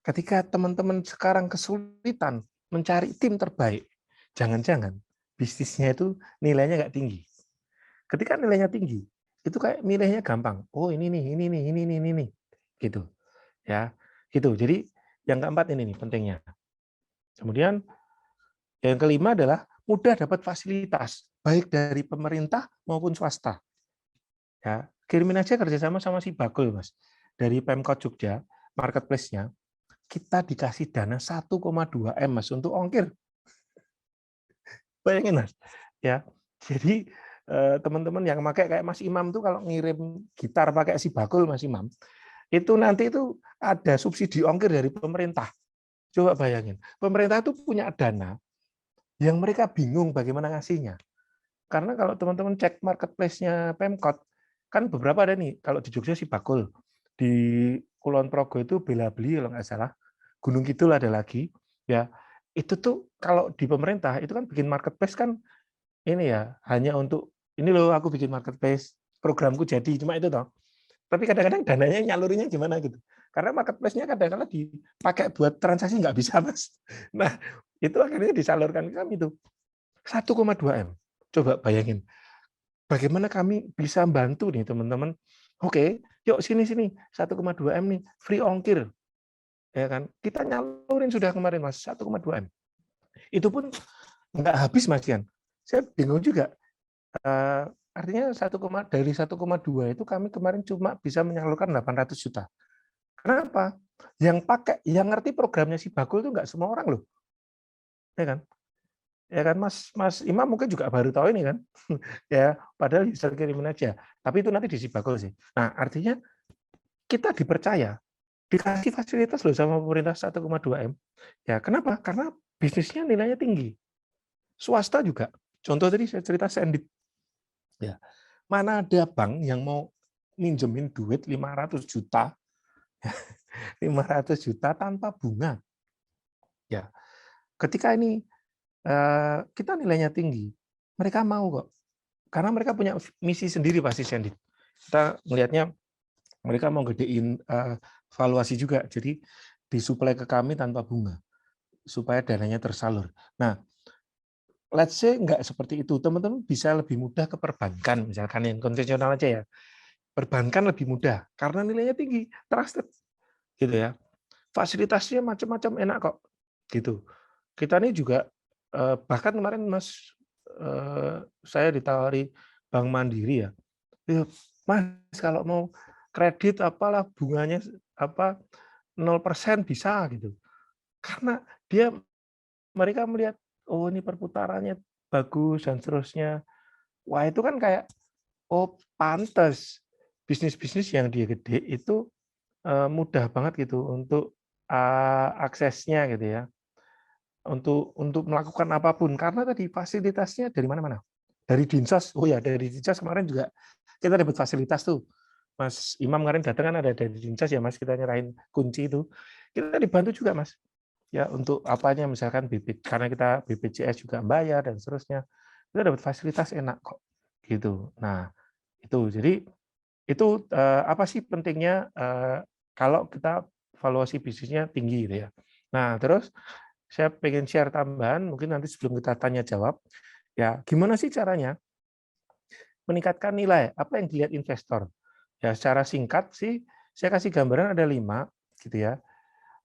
ketika teman-teman sekarang kesulitan mencari tim terbaik, jangan-jangan bisnisnya itu nilainya nggak tinggi. Ketika nilainya tinggi, itu kayak milihnya gampang. Oh ini nih, ini nih, gitu. Ya, gitu. Jadi yang keempat ini nih pentingnya. Kemudian yang kelima adalah mudah dapat fasilitas baik dari pemerintah maupun swasta. Ya, kirimin aja kerjasama sama si Bakul, Mas. Dari Pemkot Jogja, marketplace-nya, kita dikasih dana 1,2 M, Mas, untuk ongkir. Bayangin, Mas. Ya, jadi teman-teman yang pakai kayak Mas Imam tuh kalau ngirim gitar pakai si Bakul, Mas Imam, itu nanti itu ada subsidi ongkir dari pemerintah. Coba bayangin, pemerintah itu punya dana yang mereka bingung bagaimana ngasihnya. Karena kalau teman-teman cek marketplace-nya Pemkot, kan beberapa ada nih, kalau di Jogja si Bakul, di Kulon Progo itu Bela Beli kalau nggak salah, Gunung Kidul ada lagi, ya itu tuh kalau di pemerintah itu kan bikin marketplace kan ini ya hanya untuk ini loh aku bikin marketplace programku jadi cuma itu toh. Tapi kadang-kadang dananya nyalurinnya gimana gitu. Karena marketplace-nya kadang-kadang dipakai buat transaksi nggak bisa, Mas. Nah, itu akhirnya disalurkan ke kami tuh 1,2 M. Coba bayangin, bagaimana kami bisa bantu nih teman-teman. Oke, yuk sini 1,2 M nih, free ongkir. Ya kan? Kita nyalurin sudah kemarin Mas, 1,2 M. Itu pun nggak habis Mas Yan. Saya bingung juga. Artinya dari 1,2 itu kami kemarin cuma bisa menyalurkan 800 juta. Kenapa? Yang ngerti programnya si Bakul itu nggak semua orang loh. Ya kan? Ya kan Mas Imam mungkin juga baru tahu ini kan. Ya, padahal user kirimin aja. Tapi itu nanti di si Bakul sih. Nah, artinya kita dipercaya, dikasih fasilitas loh sama pemerintah 1,2 M. Ya, kenapa? Karena bisnisnya nilainya tinggi. Swasta juga. Contoh tadi saya cerita Sendit. Ya. Mana ada bank yang mau minjemin duit 500 juta 500 juta tanpa bunga. Ya. Ketika ini kita nilainya tinggi, mereka mau kok. Karena mereka punya misi sendiri pasti Sendit. Kita melihatnya mereka mau gedein valuasi juga. Jadi disuplai ke kami tanpa bunga supaya dananya tersalur. Nah, let's say nggak seperti itu, teman-teman bisa lebih mudah ke perbankan, misalkan yang konvensional aja ya. Perbankan lebih mudah karena nilainya tinggi, trusted, gitu ya. Fasilitasnya macam-macam enak kok, gitu. Kita ini juga bahkan kemarin Mas saya ditawari Bank Mandiri ya. Mas kalau mau kredit apalah bunganya apa 0% bisa gitu. Karena mereka melihat oh ini perputarannya bagus dan seterusnya. Wah, itu kan kayak oh pantes bisnis-bisnis yang dia gede itu mudah banget gitu untuk aksesnya gitu ya. Untuk melakukan apapun karena tadi fasilitasnya dari mana-mana. Dari Dinsos. Oh ya, dari Dinsos kemarin juga kita dapat fasilitas tuh. Mas Imam kemarin datang kan ada dari Dinsos ya Mas, kita nyerahin kunci itu. Kita dibantu juga Mas. Ya untuk apanya misalkan karena kita BPJS juga bayar dan seterusnya. Kita dapat fasilitas enak kok. Gitu. Nah, itu. Jadi itu apa sih pentingnya kalau kita valuasi bisnisnya tinggi gitu ya. Nah, terus saya pengen share tambahan, mungkin nanti sebelum kita tanya jawab, ya gimana sih caranya meningkatkan nilai? Apa yang dilihat investor? Ya secara singkat sih, saya kasih gambaran ada 5, gitu ya.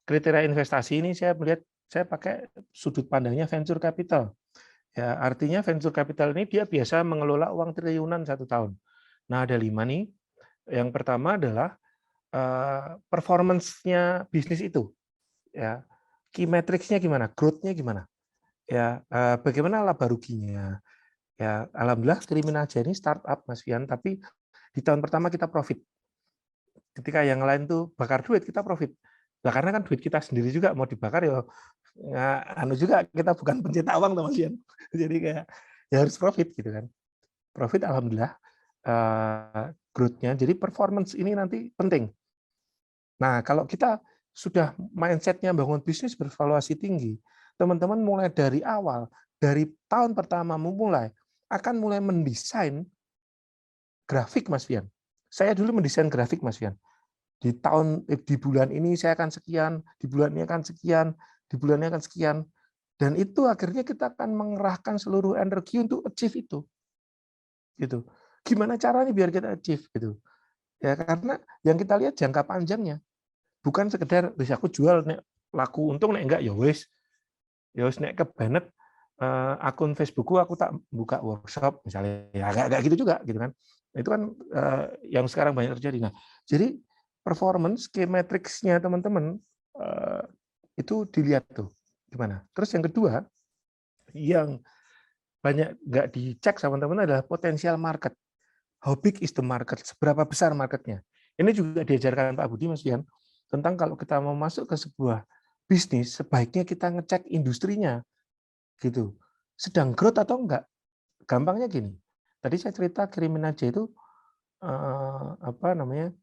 Kriteria investasi ini saya melihat, saya pakai sudut pandangnya venture capital. Ya artinya venture capital ini dia biasa mengelola uang triliunan 1 tahun. Nah ada 5 nih. Yang pertama adalah performance-nya bisnis itu, ya. Key metrics-nya gimana, growth-nya gimana, ya, bagaimana laba ruginya. Ya, alhamdulillah Kriminaja ini startup, Mas Fian, tapi di tahun pertama kita profit. Ketika yang lain tuh bakar duit, kita profit. Nah, karena kan duit kita sendiri juga mau dibakar ya, anu juga kita bukan pencetak uang, Mas Fian. Jadi kayak ya harus profit gitu kan. Profit alhamdulillah, growth-nya. Jadi performance ini nanti penting. Nah, kalau kita sudah mindset-nya bangun bisnis bervaluasi tinggi, teman-teman mulai dari awal, dari tahun pertama memulai, akan mulai mendesain grafik, Mas Fian. Saya dulu mendesain grafik, Mas Fian. Di bulan ini saya akan sekian, di bulan ini akan sekian, di bulan ini akan sekian. Dan itu akhirnya kita akan mengerahkan seluruh energi untuk achieve itu. Gitu. Gimana caranya biar kita achieve gitu. Ya karena yang kita lihat jangka panjangnya. Bukan sekedar wis aku jual nek laku untung nek enggak ya wis. Ya wis nek kebenet akun Facebookku aku tak buka workshop misalnya ya agak gitu juga gitu kan. Itu kan yang sekarang banyak terjadi. Nah, jadi performance key metrics-nya teman-teman itu dilihat tuh gimana. Terus yang kedua yang banyak nggak dicek sama teman-teman adalah potensial market. How big is the market? Seberapa besar marketnya? Ini juga diajarkan Pak Budi, Mas Dian, tentang kalau kita mau masuk ke sebuah bisnis, sebaiknya kita ngecek industrinya, gitu. Sedang growth atau enggak? Gampangnya gini. Tadi saya cerita Kriminaja itu apa namanya?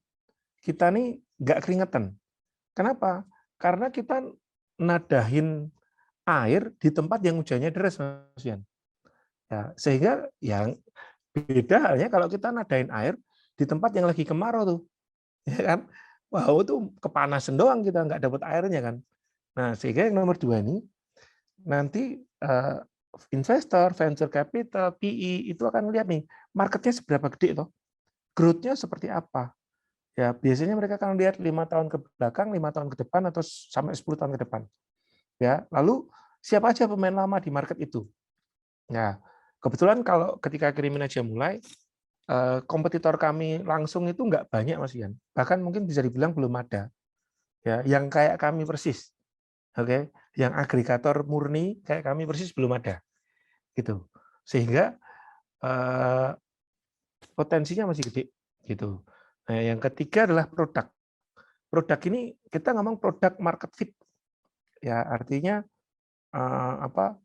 Kita nih nggak keringetan. Kenapa? Karena kita nadahin air di tempat yang hujannya deras, Mas Dian. Ya, sehingga yang beda halnya kalau kita nadain air di tempat yang lagi kemarau tuh. Ya kan? Wow, itu kepanasan doang kita nggak dapat airnya kan. Nah, sehingga yang nomor 2 ini nanti investor, venture capital, PE itu akan lihat nih marketnya seberapa gede toh, growth-nya seperti apa. Ya, biasanya mereka akan lihat 5 tahun ke belakang, 5 tahun ke depan atau sampai 10 tahun ke depan. Ya, lalu siapa aja pemain lama di market itu. Nah, kebetulan kalau ketika Kriminaja mulai kompetitor kami langsung itu nggak banyak, Mas Ian. Bahkan mungkin bisa dibilang belum ada. Ya, yang kayak kami persis. Oke, yang agregator murni kayak kami persis belum ada. Gitu. Sehingga potensinya masih gede gitu. Nah, yang ketiga adalah produk. Produk ini kita ngomong produk market fit. Ya, artinya apa?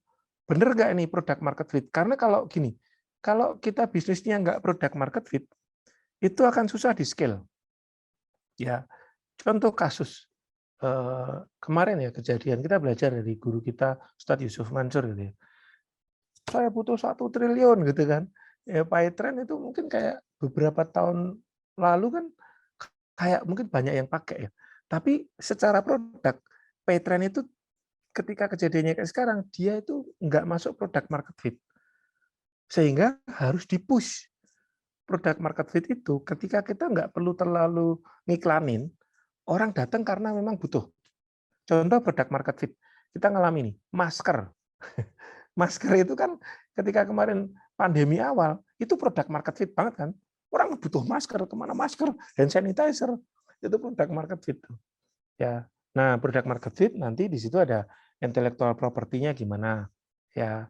Bener nggak ini produk market fit? Karena kalau gini, kalau kita bisnisnya nggak produk market fit, itu akan susah di scale. Ya, contoh kasus kemarin ya kejadian kita belajar dari guru kita Ustadz Yusuf Mansur gitu ya. Saya butuh 1 triliun gitu kan. Ya PayTrend itu mungkin kayak beberapa tahun lalu kan kayak mungkin banyak yang pakai ya. Tapi secara produk PayTrend itu ketika kejadiannya kayak sekarang dia itu nggak masuk produk market fit. Sehingga harus dipush produk market fit itu ketika kita nggak perlu terlalu ngiklanin, orang datang karena memang butuh. Contoh produk market fit, kita ngalami nih, masker. Masker itu kan ketika kemarin pandemi awal, itu produk market fit banget kan. Orang butuh masker, kemana masker, hand sanitizer, itu produk market fit. Ya, nah produk market fit nanti di situ ada intellectual property-nya gimana, ya,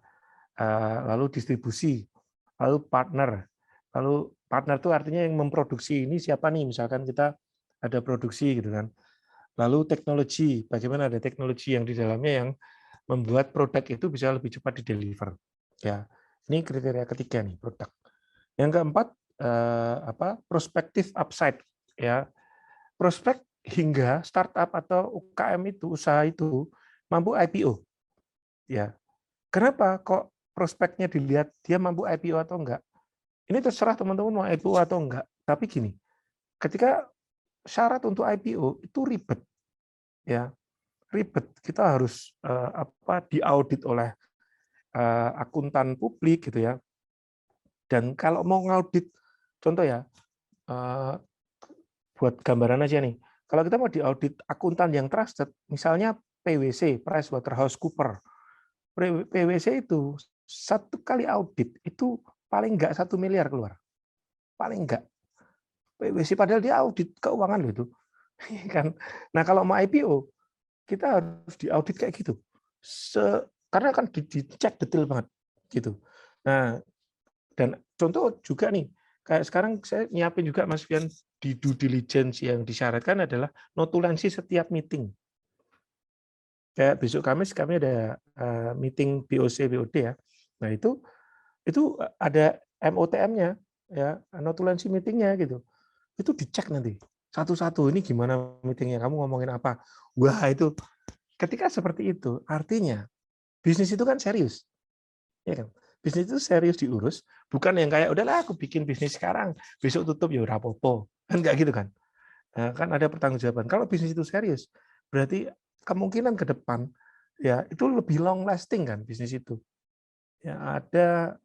lalu distribusi, lalu partner. Lalu partner itu artinya yang memproduksi ini siapa nih, misalkan kita ada produksi gitu kan. Lalu teknologi, bagaimana ada teknologi yang di dalamnya yang membuat produk itu bisa lebih cepat dideliver. Ya, ini kriteria ketiga nih produk. Yang keempat prospektif upside ya. Prospek hingga startup atau UKM itu usaha itu mampu IPO. Ya. Kenapa kok prospeknya dilihat dia mampu IPO atau enggak? Ini terserah teman-teman mau IPO atau enggak. Tapi gini, ketika syarat untuk IPO itu ribet ya. Ribet. Kita harus diaudit oleh akuntan publik gitu ya. Dan kalau mau ngaudit, contoh ya, buat gambaran aja nih, kalau kita mau diaudit akuntan yang trusted, misalnya PwC, PricewaterhouseCoopers, PwC itu satu kali audit itu paling nggak 1 miliar keluar, paling nggak. PwC padahal dia audit keuangan loh itu. kan. Nah, kalau mau IPO, kita harus diaudit kayak gitu. Karena kan dicek detail banget gitu. Nah, dan contoh juga nih, kayak sekarang saya nyiapin juga Mas Fian di due diligence yang disyaratkan adalah notulensi setiap meeting. Kayak besok Kamis kami ada meeting BOC BOD ya. Nah, itu ada MOTM-nya ya, notulensi meeting-nya gitu. Itu dicek nanti satu-satu, ini gimana meeting-nya, kamu ngomongin apa. Wah, itu ketika seperti itu artinya bisnis itu kan serius. Ya kan? Bisnis itu serius diurus, bukan yang kayak udahlah aku bikin bisnis sekarang, besok tutup ya udah apa-apa. Kan enggak gitu kan. Nah, kan ada pertanggungjawaban. Kalau bisnis itu serius, berarti kemungkinan ke depan ya itu lebih long lasting kan bisnis itu. Ya ada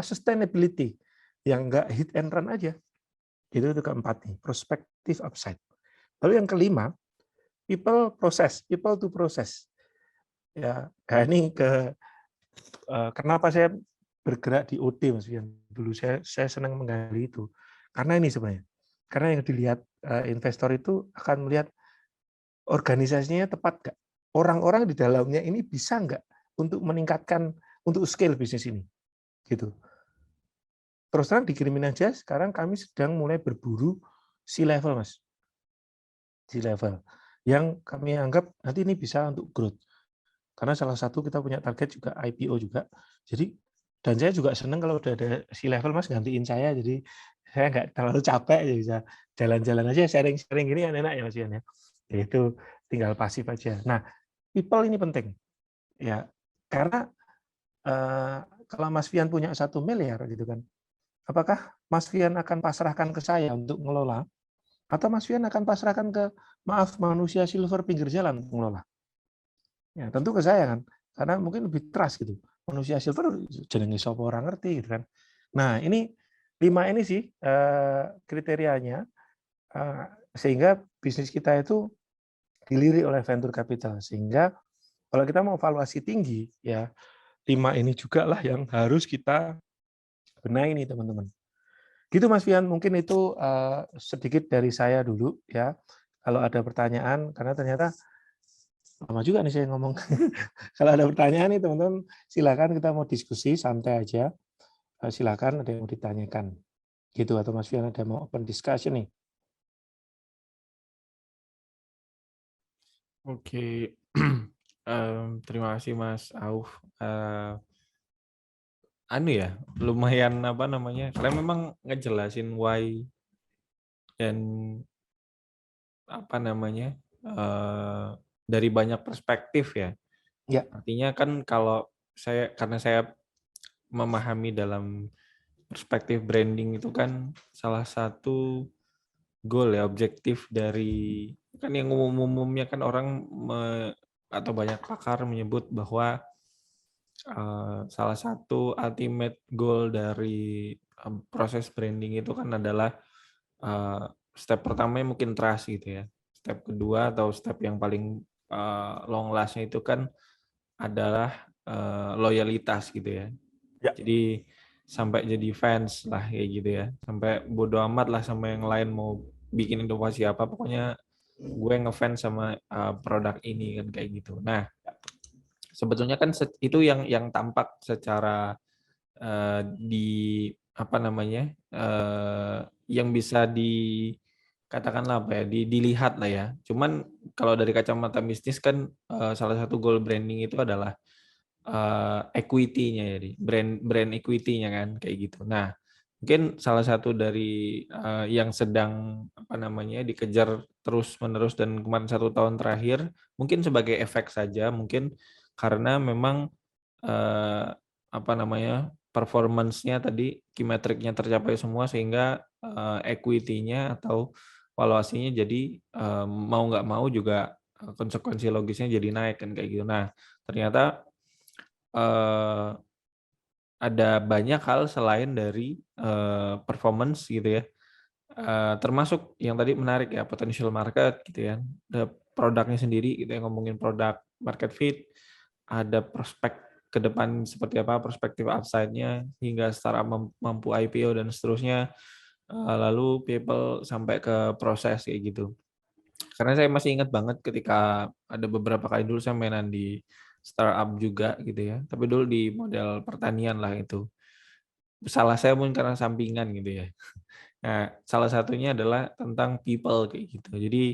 sustainability yang enggak hit and run aja. Itu keempat nih, prospective upside. Lalu yang kelima, people to process. Ya, nah ini kenapa saya bergerak di OD, Mas Fian. Dulu saya senang menggali itu. Karena ini sebenarnya. Karena yang dilihat investor itu akan melihat organisasinya tepat nggak? Orang-orang di dalamnya ini bisa nggak untuk meningkatkan, untuk scale bisnis ini? Gitu. Terus terang dikirimin aja, sekarang kami sedang mulai berburu C-level, Mas. C-level. Yang kami anggap nanti ini bisa untuk growth. Karena salah satu kita punya target juga IPO juga. Jadi, dan saya juga senang kalau udah ada C-level Mas gantiin saya, jadi saya nggak terlalu capek, ya bisa jalan-jalan aja, sharing-sharing gini kan enak ya Mas Ian ya. Ya itu tinggal pasif aja. Nah, people ini penting. Ya, karena kalau Mas Fian punya 1 miliar gitu kan, apakah Mas Fian akan pasrahkan ke saya untuk ngelola, atau Mas Fian akan pasrahkan ke, maaf, manusia silver pinggir jalan untuk ngelola? Ya, tentu ke saya kan, karena mungkin lebih trust gitu. Manusia silver jenenge sapa orang ngerti gitu kan. Nah, ini 5 ini sih kriterianya sehingga bisnis kita itu dilirik oleh venture capital. Sehingga kalau kita mau valuasi tinggi ya 5 ini juga lah yang harus kita benahi nih teman-teman. Gitu Mas Fian, mungkin itu sedikit dari saya dulu ya. Kalau ada pertanyaan, karena ternyata lama juga nih saya ngomong. Kalau ada pertanyaan nih teman-teman, silakan kita mau diskusi santai aja. Silakan ada yang mau ditanyakan. Gitu atau Mas Fian ada mau open discussion nih. Oke, terima kasih Mas Auf. Anu ya, lumayan apa namanya? Kalian memang ngejelasin why dan apa namanya dari banyak perspektif ya. Ya, Artinya kan kalau karena saya memahami dalam perspektif branding itu kan salah satu goal ya, objektif dari kan yang umum-umumnya kan orang atau banyak pakar menyebut bahwa salah satu ultimate goal dari proses branding itu kan adalah step pertama mungkin trust gitu ya. Step kedua atau step yang paling long last-nya itu kan adalah loyalitas gitu ya. ya, Jadi sampai jadi fans lah kayak gitu ya. Sampai bodo amat lah sama yang lain mau bikin inovasi apa, pokoknya gue ngefans sama produk ini kan kayak gitu. Nah, sebetulnya kan itu yang tampak secara di apa namanya yang bisa katakanlah apa ya dilihat lah ya. Cuman kalau dari kacamata bisnis kan salah satu goal branding itu adalah equity-nya jadi brand equity-nya kan kayak gitu. Nah, mungkin salah satu dari yang sedang apa namanya dikejar terus-menerus dan kemarin 1 tahun terakhir mungkin sebagai efek saja mungkin karena memang apa namanya performance-nya tadi key metric-nya tercapai semua sehingga equity-nya atau valuasinya jadi mau nggak mau juga konsekuensi logisnya jadi naik kan kayak gitu. Nah, ternyata ada banyak hal selain dari performance gitu ya. Termasuk yang tadi menarik ya potential market gitu ya. Ada produknya sendiri gitu ya, ngomongin produk market fit, ada prospek ke depan seperti apa, perspektif upside-nya hingga startup mampu IPO dan seterusnya. Lalu people sampai ke proses kayak gitu. Karena saya masih ingat banget ketika ada beberapa kali dulu saya mainan di startup juga gitu ya. Tapi dulu di model pertanian lah itu. Salah saya mungkin karena sampingan gitu ya. Nah, salah satunya adalah tentang people kayak gitu. Jadi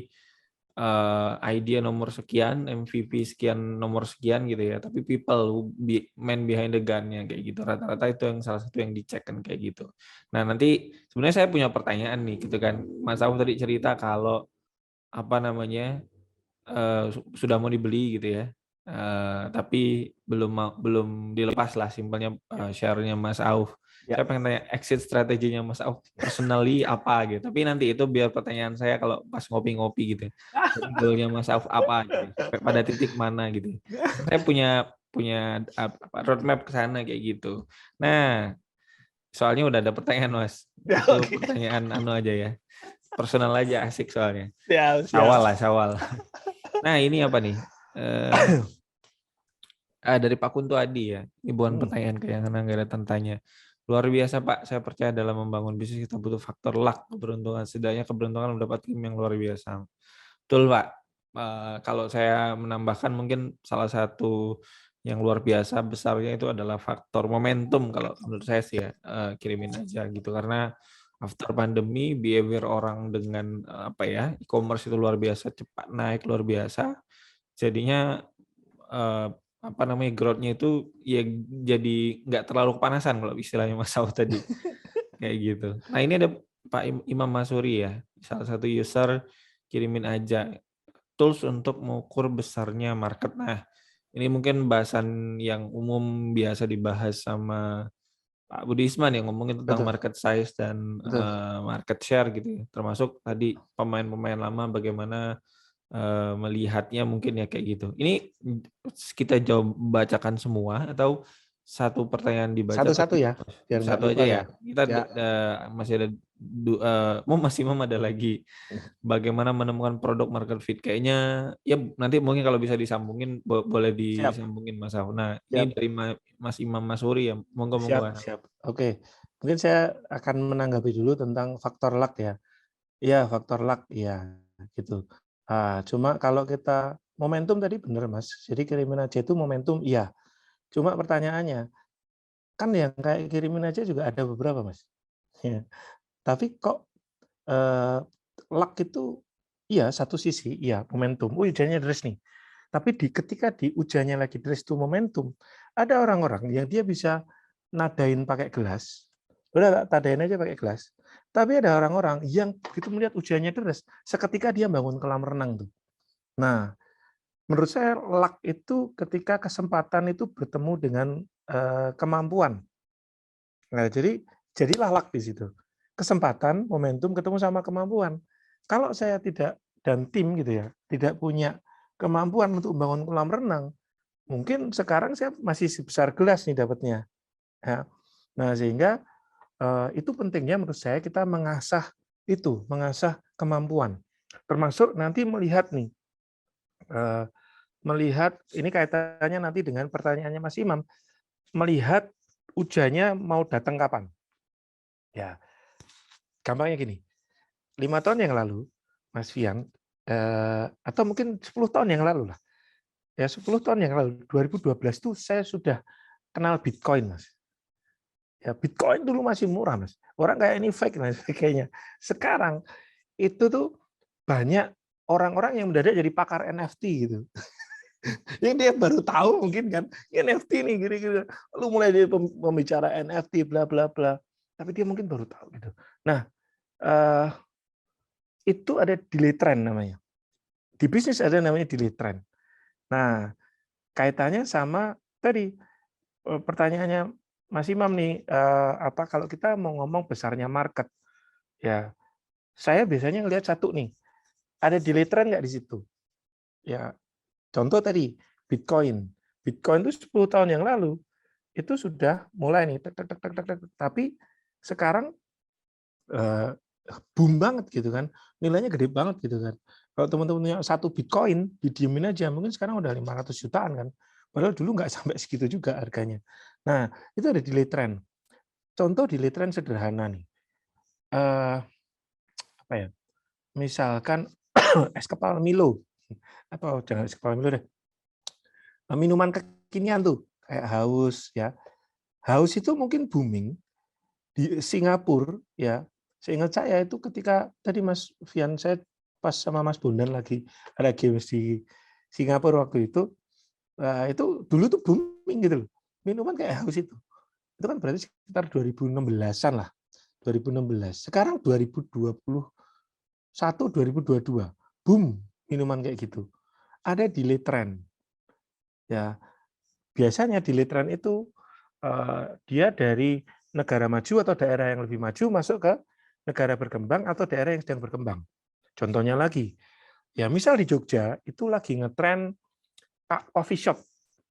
idea nomor sekian, MVP sekian nomor sekian gitu ya. Tapi people who man behind the gun-nya kayak gitu. Rata-rata itu yang salah satu yang dicek kan kayak gitu. Nah, nanti sebenarnya saya punya pertanyaan nih gitu kan. Mas Auf tadi cerita kalau apa namanya sudah mau dibeli gitu ya. Tapi belum dilepas lah simpelnya share-nya Mas Auf. Ya. Saya pengen tanya exit strateginya Mas Auf personally apa gitu. Tapi nanti itu biar pertanyaan saya kalau pas ngopi-ngopi gitu. Jadi goalnya Mas Auf apa gitu. Sampai pada titik mana gitu. Saya punya punya roadmap ke sana kayak gitu. Nah, soalnya udah ada pertanyaan Mas. Ya, Itu oke. pertanyaan anu aja ya. Personal aja asik soalnya. Siap, Sawal siap. lah, sawal. Nah, ini apa nih? Dari Pak Kunto Adi ya. Ini bukan Hmm, pertanyaan kayak yang nggak ada tanya. Luar biasa Pak, saya percaya dalam membangun bisnis kita butuh faktor luck, keberuntungan. Setidaknya keberuntungan mendapat tim yang luar biasa. Betul Pak. Kalau saya menambahkan mungkin salah satu yang luar biasa besarnya itu adalah faktor momentum kalau menurut saya sih ya. Kirimin aja gitu karena after pandemi behavior orang dengan apa ya e-commerce itu luar biasa cepat naik luar biasa. Jadinya apa namanya growth-nya itu ya jadi nggak terlalu kepanasan kalau istilahnya Mas Saud tadi kayak gitu. Nah ini ada Pak Imam Masuri ya, salah satu user kirimin aja tools untuk mengukur besarnya market. Nah ini mungkin bahasan yang umum biasa dibahas sama Pak Budi Isman yang ngomongin tentang betul, market size dan betul. market share gitu ya. Termasuk tadi pemain-pemain lama bagaimana melihatnya mungkin ya kayak gitu. Ini kita jawab bacakan semua atau satu pertanyaan dibaca atau Satu-satu ya, biar nggak satu aja lupa ya. saya. Kita Ya. masih ada masih ada lagi bagaimana menemukan produk market fit. Kayaknya ya nanti mungkin kalau bisa disambungin boleh Siap, disambungin Mas Auf. Nah, ini siap, dari Mas Imam Masuri ya. Monggo-monggo. siap, siap. Oke, mungkin saya akan menanggapi dulu tentang faktor luck ya. Iya, faktor luck, iya, gitu. Cuma kalau kita momentum tadi benar, Mas. Jadi kirimin aja itu momentum, iya. Cuma pertanyaannya, kan yang kayak kirimin aja juga ada beberapa, Mas. Ya. Tapi kok luck itu iya, satu sisi, iya, momentum. Oh, hujannya deras nih. Tapi ketika di hujannya lagi deras itu momentum, ada orang-orang yang dia bisa nadain pakai gelas. Udah tak tadain aja pakai gelas. Tapi ada orang-orang yang begitu melihat hujannya deras, seketika dia bangun kolam renang tuh. Nah, menurut saya luck itu ketika kesempatan itu bertemu dengan kemampuan. Nah, jadilah luck di situ. Kesempatan, momentum ketemu sama kemampuan. Kalau saya tidak dan tim gitu ya, tidak punya kemampuan untuk membangun kolam renang, mungkin sekarang saya masih sebesar gelas nih dapatnya. Ya. Nah, sehingga itu pentingnya menurut saya kita mengasah kemampuan. Termasuk nanti melihat nih, melihat ini kaitannya nanti dengan pertanyaannya Mas Imam, melihat hujannya mau datang kapan. Ya, gampangnya gini, 5 tahun yang lalu, Mas Fian, atau mungkin 10 tahun yang lalu lah, ya 10 tahun yang lalu, 2012 tuh saya sudah kenal Bitcoin, Mas. Ya Bitcoin dulu masih murah, Mas. Orang kayak ini fake dan sebagainya. Sekarang itu tuh banyak orang-orang yang mendadak jadi pakar NFT gitu. Yang dia baru tahu mungkin kan, NFT nih gini-gini. Lalu mulai dia pembicara NFT bla bla bla. Tapi dia mungkin baru tahu gitu. Nah, itu ada delay trend namanya. Di bisnis ada namanya delay trend. Nah, kaitannya sama tadi pertanyaannya Mas Imam nih, apa kalau kita mau ngomong besarnya market, ya saya biasanya ngelihat satu nih, ada delay trend nggak di situ? Ya, contoh tadi Bitcoin. Bitcoin itu 10 tahun yang lalu itu sudah mulai nih, tek, tek, tek, tek, tek, tek. Tapi sekarang eh, boom banget gitu kan, nilainya gede banget gitu kan. Kalau teman-teman punya satu Bitcoin, didiemin aja, mungkin sekarang udah 500 jutaan kan. Padahal dulu nggak sampai segitu juga harganya. Nah, itu ada delay trend. Contoh delay trend sederhana nih. Apa ya? Misalkan es kepal Milo atau jangan es kepal Milo deh, minuman kekinian tuh kayak Haus ya. Haus itu mungkin booming di Singapura ya. Seingat saya itu ketika tadi Mas Fian, saya pas sama Mas Bondan lagi ada games di Singapura waktu itu dulu tuh booming gitu loh. Minuman kayak Haus itu. Itu kan berarti sekitar 2016-an lah. 2016. Sekarang 2021, 2022. Boom, minuman kayak gitu. Ada delay trend. Ya, biasanya delay trend itu dia dari negara maju atau daerah yang lebih maju masuk ke negara berkembang atau daerah yang sedang berkembang. Contohnya lagi, ya misal di Jogja itu lagi ngetren coffee shop.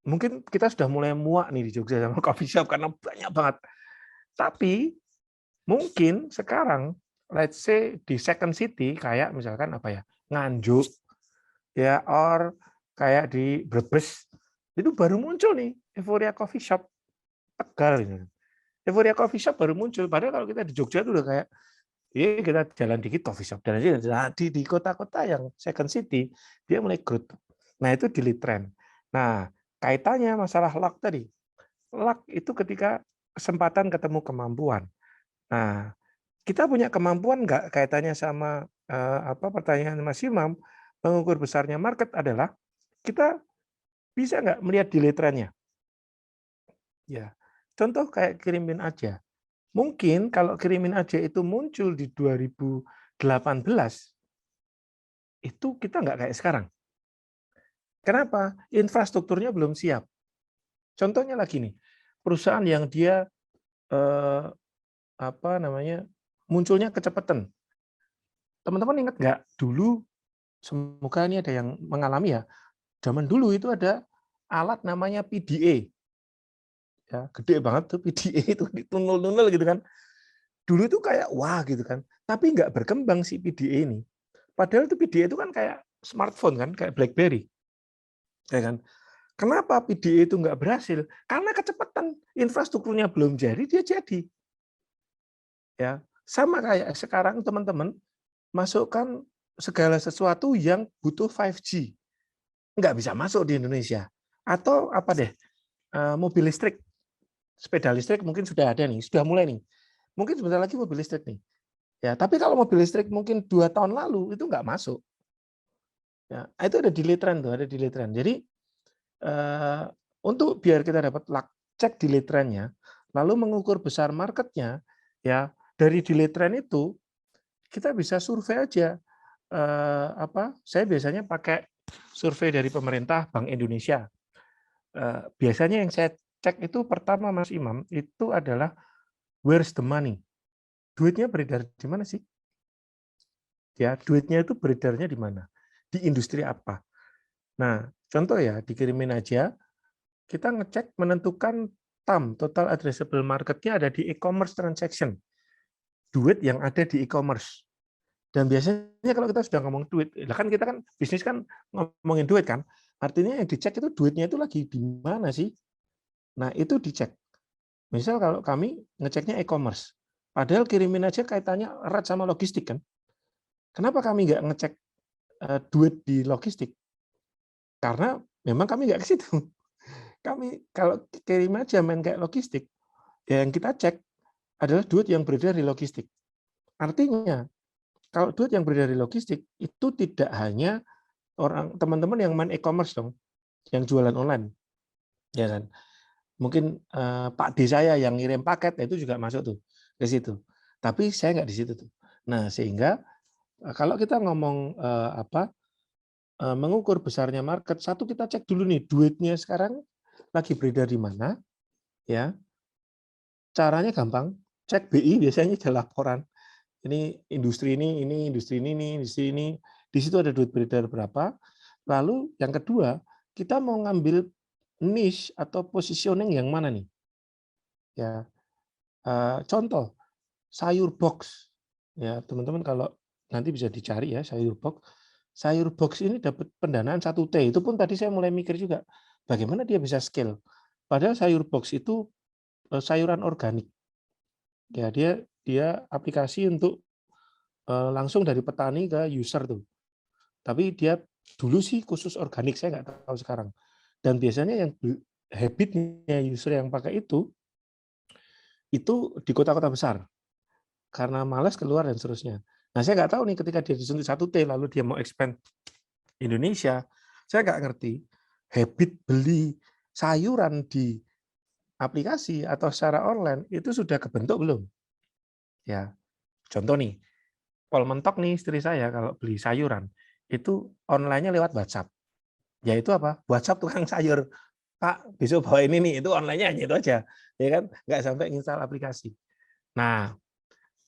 Mungkin kita sudah mulai muak nih di Jogja sama coffee shop karena banyak banget. Tapi mungkin sekarang, let's say di second city kayak misalkan apa ya, Nganjuk, ya, or kayak di Brebes, itu baru muncul nih Euphoria Coffee Shop Tegal gitu. Euphoria Coffee Shop baru muncul. Padahal kalau kita di Jogja itu udah kayak, kita jalan dikit coffee shop. Dan di kota-kota yang second city, dia mulai growth. Nah, itu di lead trend. Nah, kaitannya masalah luck tadi. Luck itu ketika kesempatan ketemu kemampuan. Nah, kita punya kemampuan nggak kaitannya sama pertanyaan Mas Imam, mengukur besarnya market adalah kita bisa nggak melihat delay trend-nya. Ya, contoh kayak kirimin aja. Mungkin kalau kirimin aja itu muncul di 2018, itu kita nggak kayak sekarang. Kenapa? Infrastrukturnya belum siap. Contohnya lagi nih, perusahaan yang dia munculnya kecepatan. Teman-teman ingat nggak dulu? Semoga ini ada yang mengalami ya. Zaman dulu itu ada alat namanya PDA, ya gede banget tuh PDA itu ditunul-tunul gitu kan. Dulu itu kayak wah gitu kan, tapi nggak berkembang si PDA ini. Padahal itu PDA itu kan kayak smartphone kan, kayak BlackBerry, ya kan. Kenapa PDA itu nggak berhasil? Karena kecepatan, infrastrukturnya belum jadi, dia jadi. Ya, sama kayak sekarang teman-teman masukkan segala sesuatu yang butuh 5G, nggak bisa masuk di Indonesia. Atau apa deh, mobil listrik, sepeda listrik mungkin sudah ada nih, sudah mulai nih. Mungkin sebentar lagi mobil listrik nih. Ya, tapi kalau mobil listrik mungkin 2 tahun lalu itu nggak masuk. Ya, itu ada delay trend tuh, ada delay trend. Jadi untuk biar kita dapat cek delay trend-nya, lalu mengukur besar market-nya, ya dari delay trend itu kita bisa survei aja. Saya biasanya pakai survei dari pemerintah Bank Indonesia. Biasanya yang saya cek itu pertama Mas Imam itu adalah where's the money? Duitnya beredar di mana sih? Ya, duitnya itu beredarnya di mana? Di industri apa? Nah, contoh ya, dikirimin aja, kita ngecek menentukan TAM, total addressable market-nya ada di e-commerce transaction. Duit yang ada di e-commerce. Dan biasanya kalau kita sudah ngomong duit, kan kita kan bisnis kan ngomongin duit kan, artinya yang dicek itu duitnya itu lagi di mana sih? Nah, itu dicek. Misal kalau kami ngeceknya e-commerce, padahal kirimin aja kaitannya erat sama logistik kan. Kenapa kami nggak ngecek duit di logistik? Karena memang kami nggak ke situ. Kami kalau kirim aja main kayak logistik, ya yang kita cek adalah duit yang beredar di logistik. Artinya, kalau duit yang beredar di logistik, itu tidak hanya teman-teman yang main e-commerce dong, yang jualan online. Ya kan? Mungkin Pak D saya yang ngirim paket, itu juga masuk tuh ke situ. Tapi saya nggak di situ tuh. Nah, sehingga kalau kita ngomong mengukur besarnya market, satu kita cek dulu nih duitnya sekarang lagi beredar di mana, ya. Caranya gampang, cek BI biasanya ada laporan. Ini industri ini industri ini, industri ini. Di situ ada duit beredar berapa. Lalu yang kedua, kita mau ngambil niche atau positioning yang mana nih? Ya, contoh sayur box. Ya, teman-teman kalau nanti bisa dicari ya sayur box. Sayur box ini dapat pendanaan 1T. Itu pun tadi saya mulai mikir juga, bagaimana dia bisa scale. Padahal sayur box itu sayuran organik. Ya, dia aplikasi untuk langsung dari petani ke user tuh. Tapi dia dulu sih khusus organik, saya nggak tahu sekarang. Dan biasanya yang habitnya user yang pakai itu di kota-kota besar. Karena malas keluar dan seterusnya. Nah, saya nggak tahu nih ketika dia disuntik 1T lalu dia mau expand Indonesia, saya nggak ngerti habit beli sayuran di aplikasi atau secara online itu sudah kebentuk belum? Ya, contoh nih, pol mentok nih istri saya kalau beli sayuran itu online-nya lewat WhatsApp. Yaitu apa? WhatsApp tukang sayur. Pak, besok bawa ini nih, itu online-nya hanya itu aja. Ya kan? Nggak sampai install aplikasi. Nah,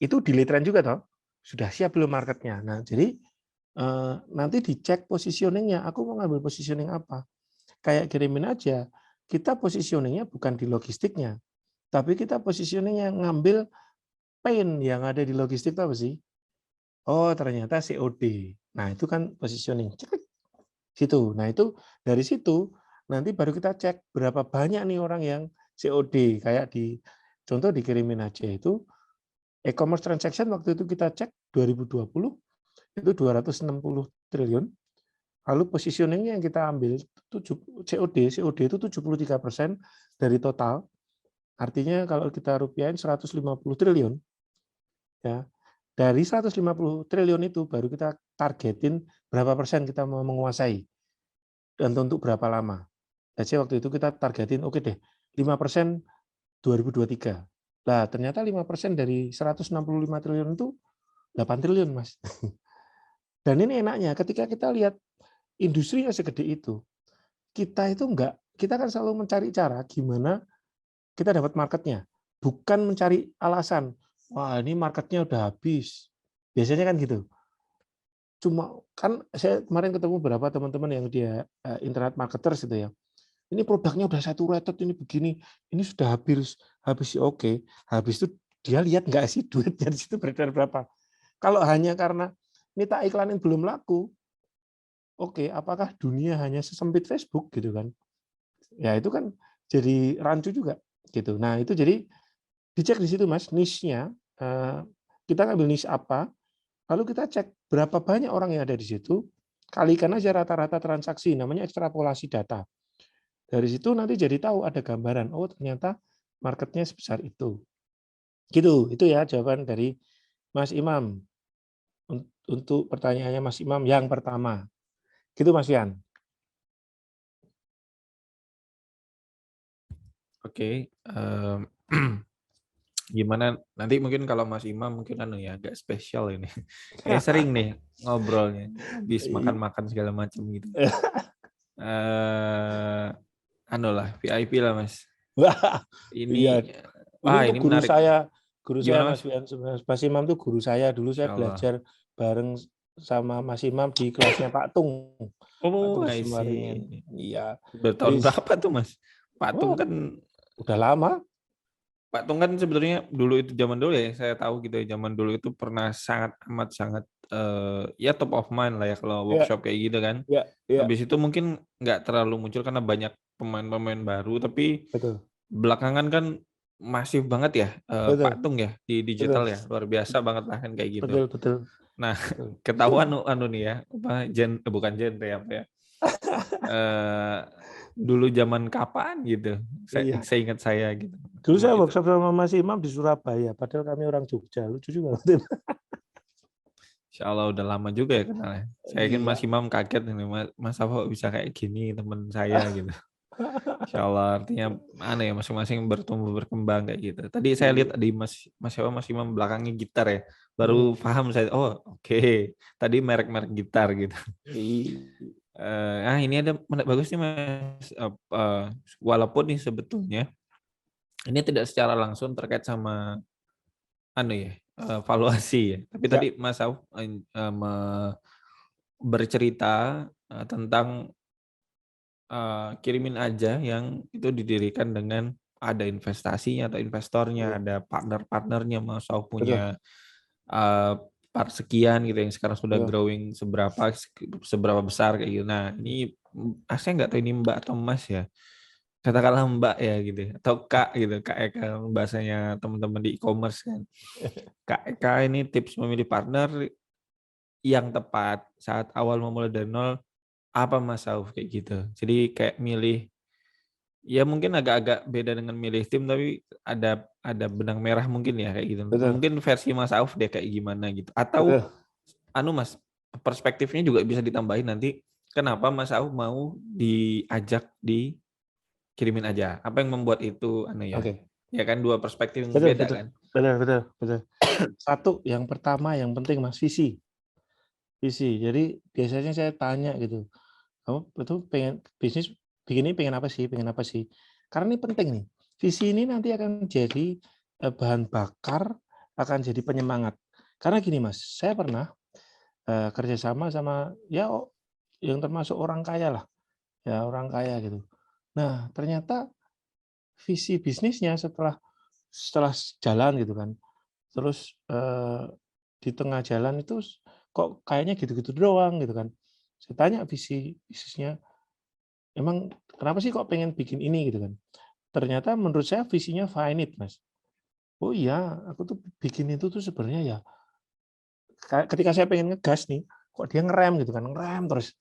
itu delay trend juga toh. Sudah siap belum marketnya? Nah, jadi nanti dicek positioning-nya. Aku mau ngambil positioning apa? Kayak kirimin aja. Kita positioning-nya bukan di logistiknya, tapi kita positioning-nya ngambil pain yang ada di logistik itu apa sih? Oh, ternyata COD. Nah, itu kan positioning. Cek situ. Nah, itu dari situ nanti baru kita cek berapa banyak nih orang yang COD. Kayak di contoh dikirimin aja itu e-commerce transaction waktu itu kita cek 2020 itu 260 triliun. Lalu positioning yang kita ambil COD itu 73% dari total. Artinya kalau kita rupiahin 150 triliun, ya dari 150 triliun itu baru kita targetin berapa persen kita mau menguasai dan untuk berapa lama. Jadi waktu itu kita targetin oke deh 5% 2023. Nah ternyata 5% dari 165 triliun itu 8 triliun mas. Dan ini enaknya ketika kita lihat industrinya segede itu, kita itu enggak, kita kan selalu mencari cara gimana kita dapat marketnya, bukan mencari alasan, wah ini marketnya udah habis. Biasanya kan gitu. Cuma kan saya kemarin ketemu beberapa teman-teman yang dia internet marketers itu ya. Ini produknya udah saturated, ini begini, ini sudah habis, habis oke, habis itu dia lihat nggak sih duitnya di situ beredar berapa. Kalau hanya karena ini tak iklanin belum laku, oke, apakah dunia hanya sesempit Facebook gitu kan? Ya itu kan jadi rancu juga gitu. Nah itu jadi dicek di situ mas, niche-nya kita ngambil niche apa, lalu kita cek berapa banyak orang yang ada di situ, kalikan aja rata-rata transaksi, namanya ekstrapolasi data. Dari situ nanti jadi tahu ada gambaran, oh ternyata marketnya sebesar itu. Gitu, itu ya jawaban dari Mas Imam untuk pertanyaannya Mas Imam yang pertama. Gitu Mas Yan. Oke, gimana nanti mungkin kalau Mas Imam mungkin ya agak spesial ini. Kayak sering nih ngobrolnya, habis makan-makan segala macam gitu. Lah VIP lah Mas. Wah, iya. Ini Ini tuh ini menarik. guru saya Gimana Mas Mas? Fian, Mas Imam tuh guru saya. Dulu saya Insya Allah. belajar bareng sama Mas Imam di kelasnya Pak Tung. Pak Oh, Tung I Sumaringen. see. Iya. Udah Jadi, tahun berapa tuh Mas? Pak Tung oh, kan udah lama. sebenarnya dulu itu zaman dulu ya saya tahu gitu ya, zaman dulu itu pernah sangat amat sangat ya top of mind lah ya kalau Ya, workshop kayak gitu kan. ya, ya, Habis itu mungkin nggak terlalu muncul karena banyak pemain-pemain baru, tapi betul. belakangan kan masif banget ya Pak Betul. Tung ya di Betul. digital ya, luar biasa banget lah kan kayak gitu. Betul, betul. Nah, Betul. ketahuan anu nih ya, apa bukan genre apa ya? eh Dulu zaman kapan gitu. Iya. Saya ingat saya gitu. Dulu saya Itu workshop sama Mas Imam di Surabaya, padahal kami orang Jogja. Lucu juga. Insya Allah udah lama juga ya kenalnya. Saya yakin Mas Iya. Imam kaget ini, Mas Afo bisa kayak gini teman saya gitu. Insya Allah artinya mana ya masing-masing bertumbuh berkembang kayak gitu. Tadi saya lihat Iya. di Mas Imam belakangnya gitar ya. Baru Hmm. paham saya. Oh oke. Tadi merek-merek gitar gitu. Iya. Ini ada bagus nih Mas. Walaupun nih sebetulnya ini tidak secara langsung terkait sama valuasi ya. Tapi tadi Ya, Mas Auf bercerita tentang kirimin aja yang itu didirikan dengan ada investasinya atau investornya, iya. ada partner-partnernya, Mas Auf Betul. punya eh, part sekian gitu yang sekarang sudah Betul. growing seberapa besar kayak gitu. Nah, ini saya nggak tahu ini Mbak atau Mas ya. Katakanlah Mbak ya gitu ya, atau Kak gitu, Kak Eka bahasanya teman-teman di e-commerce kan. Kak Eka ini tips memilih partner yang tepat saat awal memulai dari nol apa Mas Sauf kayak gitu. Jadi kayak milih ya mungkin agak-agak beda dengan milih tim tapi ada benang merah mungkin ya kayak gitu. Betul, Mungkin versi Mas Sauf deh kayak gimana gitu. Atau betul. anu Mas, perspektifnya juga bisa ditambahin nanti kenapa Mas Sauf mau diajak dikirimin aja. Apa yang membuat itu anu ya? Oke, Ya kan dua perspektif yang betul, berbeda betul, kan. betul, betul, betul. Satu, yang pertama yang penting Mas, visi. Visi. Jadi biasanya saya tanya gitu, "Kamu itu pengen bisnis bikin ini pengen apa sih? Pengen apa sih?" Karena ini penting nih. Visi ini nanti akan jadi, bahan bakar, akan jadi penyemangat. Karena gini Mas, saya pernah, kerjasama sama ya yang termasuk orang kaya lah, ya orang kaya gitu. Nah, ternyata visi bisnisnya setelah jalan gitu kan, terus, di tengah jalan itu kok kayaknya gitu-gitu doang gitu kan. Saya tanya visi bisnisnya, "Emang kenapa sih kok pengen bikin ini?" Gitu kan. Ternyata menurut saya visinya finite, Mas. "Oh iya, aku tuh bikin itu tuh sebenarnya ya ketika saya pengen ngegas nih, kok dia ngerem gitu kan, ngerem terus."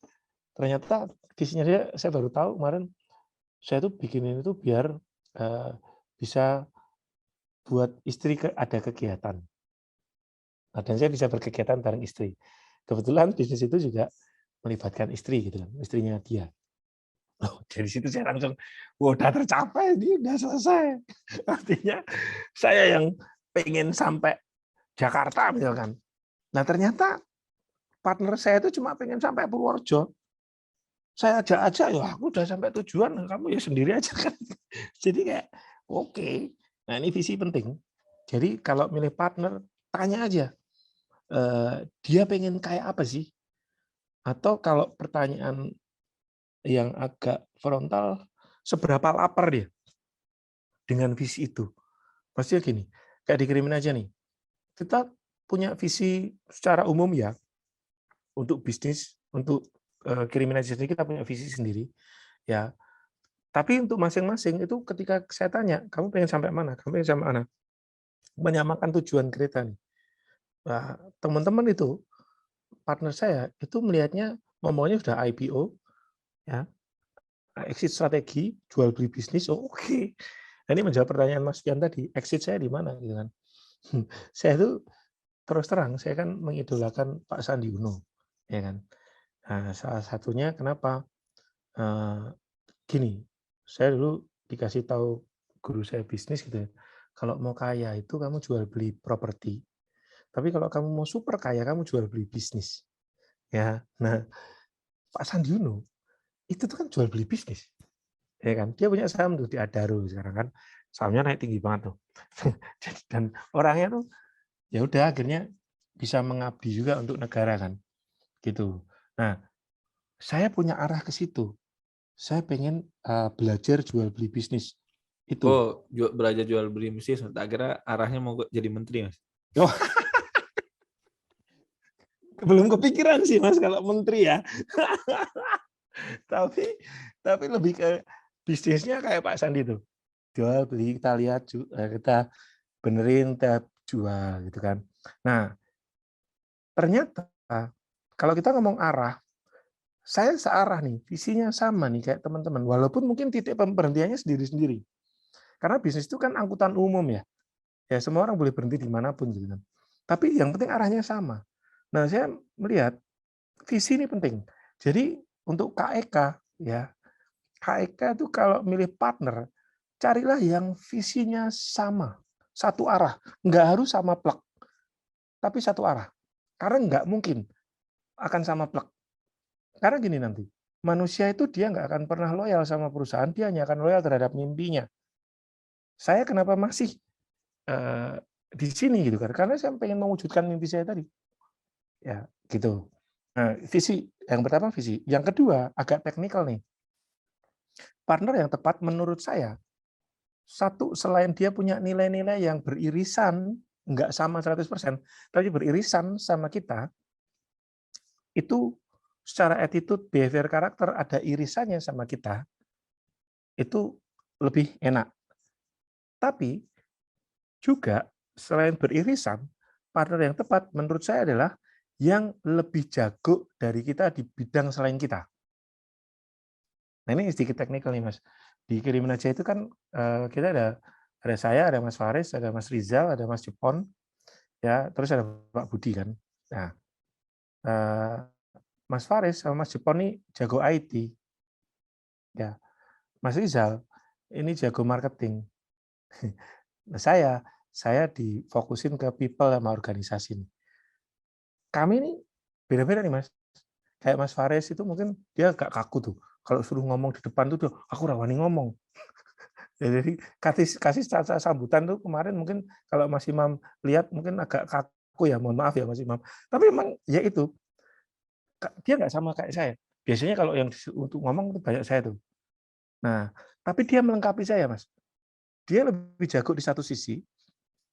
Ternyata visinya dia saya baru tahu kemarin, saya tuh bikin ini tuh biar, eee, bisa buat istri ada kegiatan. Nah, dan saya bisa berkegiatan bareng istri. Kebetulan bisnis itu juga melibatkan istri gitu kan, istrinya dia. Oh, dari situ saya langsung, wah udah tercapai ini udah selesai. Artinya saya yang pengen sampai Jakarta misalkan. Nah ternyata partner saya itu cuma pengen sampai Purworejo. Saya ajak aja, ya aku udah sampai tujuan, kamu ya sendiri aja kan. Jadi kayak, oke. Nah ini visi penting. Jadi kalau milih partner, tanya aja, dia pengen kayak apa sih? Atau kalau pertanyaan yang agak frontal, seberapa lapar dia dengan visi itu? Maksudnya gini, kayak dikirimin aja nih, kita punya visi secara umum ya, untuk bisnis, untuk, kirimin aja sendiri kita punya visi sendiri, ya. Tapi untuk masing-masing itu ketika saya tanya, "Kamu pengen sampai mana? Kamu pengen sampai mana?" Menyamakan tujuan kereta nih. Nah, teman-teman itu, partner saya, itu melihatnya ngomongnya sudah IPO, ya, exit strategi, jual beli bisnis, oh oke. Nah, ini menjawab pertanyaan Mas Fian tadi, exit saya di mana gitu kan. Saya itu terus terang, saya kan mengidolakan Pak Sandi Uno, ya kan. Nah, salah satunya kenapa, eee, gini, saya dulu dikasih tahu guru saya bisnis gitu ya, "Kalau mau kaya itu kamu jual beli properti, tapi kalau kamu mau super kaya kamu jual beli bisnis." Ya. Nah, Pak Sandi Uno itu tuh kan jual beli bisnis. Ya kan, dia punya saham tuh di Adaro sekarang kan, sahamnya naik tinggi banget tuh. Dan orangnya tuh, ya udah akhirnya bisa mengabdi juga untuk negara kan, gitu. Nah, saya punya arah ke situ. Saya pengen, belajar jual beli bisnis, itu. Oh, belajar jual beli bisnis, tak kira arahnya mau jadi menteri, Mas. Oh, belum kepikiran sih Mas kalau menteri ya. Tapi tapi lebih ke bisnisnya kayak Pak Sandi tuh, jual beli kita lihat kita benerin, kita jual gitu kan. Nah, ternyata kalau kita ngomong arah, saya searah nih, visinya sama nih kayak teman-teman, walaupun mungkin titik pemberhentiannya sendiri-sendiri. Karena bisnis itu kan angkutan umum ya, ya semua orang boleh berhenti di manapun gitu kan. Tapi yang penting arahnya sama. Nah, saya melihat visi ini penting. Jadi untuk KEK ya, KEK itu kalau milih partner, carilah yang visinya sama, satu arah. Nggak harus sama plek, tapi satu arah. Karena nggak mungkin akan sama plek. Karena gini nanti, manusia itu dia nggak akan pernah loyal sama perusahaan, dia hanya akan loyal terhadap mimpinya. Saya kenapa masih, di sini gitu kan, karena saya pengen mewujudkan mimpi saya tadi, ya gitu. Nah, visi, yang pertama visi, yang kedua agak teknikal nih. Partner yang tepat menurut saya, satu selain dia punya nilai-nilai yang beririsan, nggak sama 100%, tapi beririsan sama kita, itu secara attitude, behavior, karakter ada irisannya sama kita, itu lebih enak. Tapi juga selain beririsan, partner yang tepat menurut saya adalah yang lebih jago dari kita di bidang selain kita. Nah ini sedikit teknikal nih Mas. Di Kirimin Aja itu kan kita ada saya, ada Mas Faris, ada Mas Rizal, ada Mas Jepon, ya, terus ada Pak Budi kan. Nah, eh, Mas Faris sama Mas Jepon ini jago IT, ya. Mas Rizal ini jago marketing. Nah, saya difokusin ke people sama organisasi nih. Kami ini beda-beda nih Mas. Kayak Mas Faris itu mungkin dia agak kaku tuh. Kalau suruh ngomong di depan tuh, aku rawani ngomong. Ya, jadi kasih sambutan tuh kemarin mungkin kalau Mas Imam lihat mungkin agak kaku ya, mohon maaf ya Mas Imam. Tapi memang ya itu, dia nggak sama kayak saya. Biasanya kalau yang untuk ngomong itu banyak saya tuh. Nah, tapi dia melengkapi saya Mas. Dia lebih jago di satu sisi,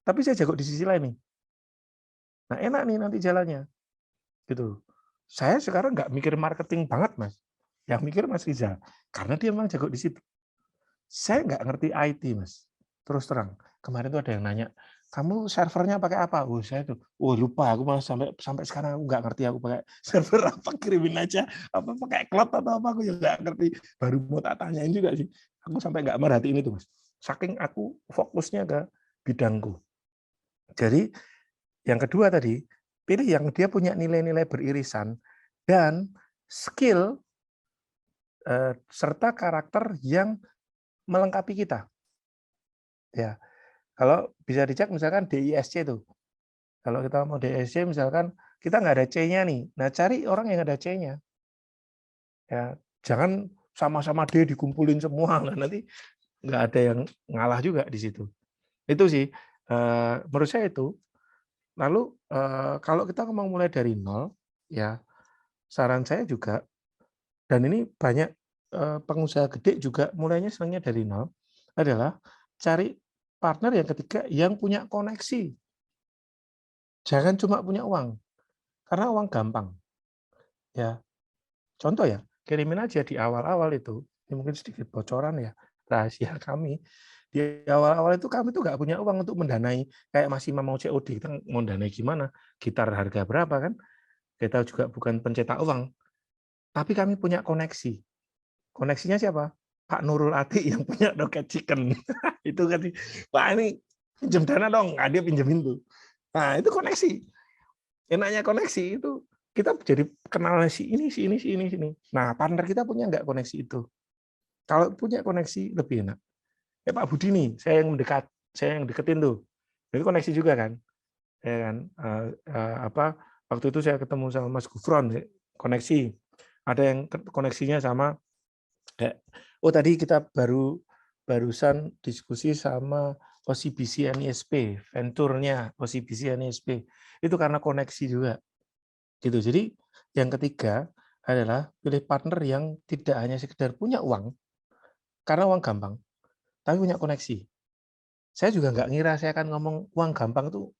tapi saya jago di sisi lain nih. Nah enak nih nanti jalannya, gitu. Saya sekarang nggak mikir marketing banget Mas. Yang mikir Mas Rizal, karena dia memang jago di situ. Saya nggak ngerti IT, Mas. Terus terang. Kemarin tuh ada yang nanya, kamu servernya pakai apa? Saya tuh, lupa. Aku malah sampai sekarang aku nggak ngerti aku pakai server apa, kirimin aja. Apa pakai cloud atau apa, aku juga nggak ngerti. Baru mau tak tanyain juga sih. Aku sampai nggak merhatiin itu, Mas. Saking aku fokusnya ke bidangku. Jadi yang kedua tadi, pilih yang dia punya nilai-nilai beririsan dan skill serta karakter yang melengkapi kita. Ya, kalau bisa dicek misalkan DISC itu. Kalau kita mau DISC misalkan kita nggak ada C-nya nih. Nah, cari orang yang ada C-nya. Ya, jangan sama-sama D dikumpulin semua. Nah, nanti nggak ada yang ngalah juga di situ. Itu sih menurut saya itu. Lalu kalau kita ngomong mulai dari nol, ya saran saya juga, dan ini banyak pengusaha gede juga mulainya senangnya dari nol, adalah cari partner yang ketiga yang punya koneksi. Jangan cuma punya uang, karena uang gampang. Ya, contoh ya, kirimin aja di awal-awal itu, ini mungkin sedikit bocoran ya, rahasia kami. Di awal-awal itu kami tuh nggak punya uang untuk mendanai, kayak masih mau COD, kita mau danai gimana, gitar harga berapa kan, kita juga bukan pencetak uang, tapi kami punya koneksi. Koneksinya siapa? Pak Nurul Atik yang punya Rocket Chicken. Itu kan, Pak ini pinjam dana dong, dia pinjemin tuh. Nah itu koneksi. Enaknya koneksi itu kita jadi kenal si ini, si ini, si ini, si ini. Nah partner kita punya nggak koneksi itu? Kalau punya koneksi lebih enak. Pak Budi nih, saya yang deketin tuh. Jadi koneksi juga kan, ya kan. Waktu itu saya ketemu sama Mas Gufron, koneksi. Ada yang koneksinya sama. Tadi kita barusan diskusi sama OCBC NISP, venture-nya OCBC NISP. Itu karena koneksi juga. Gitu. Jadi yang ketiga adalah pilih partner yang tidak hanya sekedar punya uang, karena uang gampang, tapi punya koneksi. Saya juga nggak ngira saya akan ngomong uang gampang tuh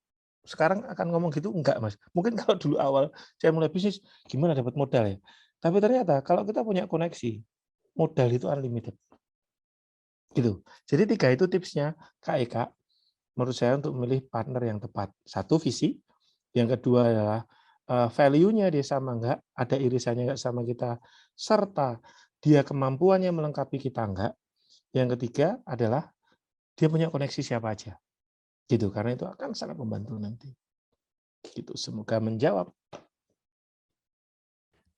sekarang akan ngomong gitu, enggak Mas. Mungkin kalau dulu awal saya mulai bisnis, gimana dapat modal ya? Tapi ternyata kalau kita punya koneksi, modal itu unlimited. Gitu. Jadi 3 itu tipsnya Kak Eka, menurut saya untuk memilih partner yang tepat. Satu, visi. Yang kedua adalah value-nya dia sama enggak, ada irisannya enggak sama kita, serta dia kemampuannya melengkapi kita enggak. Yang ketiga adalah dia punya koneksi siapa aja. Gitu, karena itu akan sangat membantu nanti. Gitu, semoga menjawab.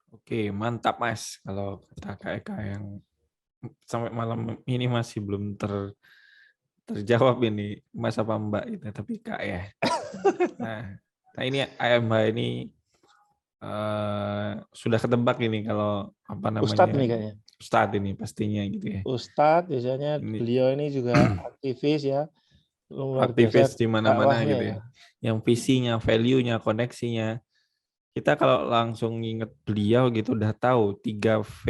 Oke, mantap Mas. Kalau kata Kak Eka yang sampai malam ini masih belum terjawab ini Mas apa Mbak itu, tapi Kak ya. Nah ini AMH ini sudah ketebak ini kalau apa Ustadz namanya nih kayaknya. Ustadz ini pastinya gitu ya. Ustadz biasanya Ini beliau ini juga aktivis ya, luar aktivis biasa di mana-mana dakwahnya gitu ya. ya. Yang visinya, value-nya, koneksinya. Kita kalau langsung nginget beliau gitu udah tahu 3V,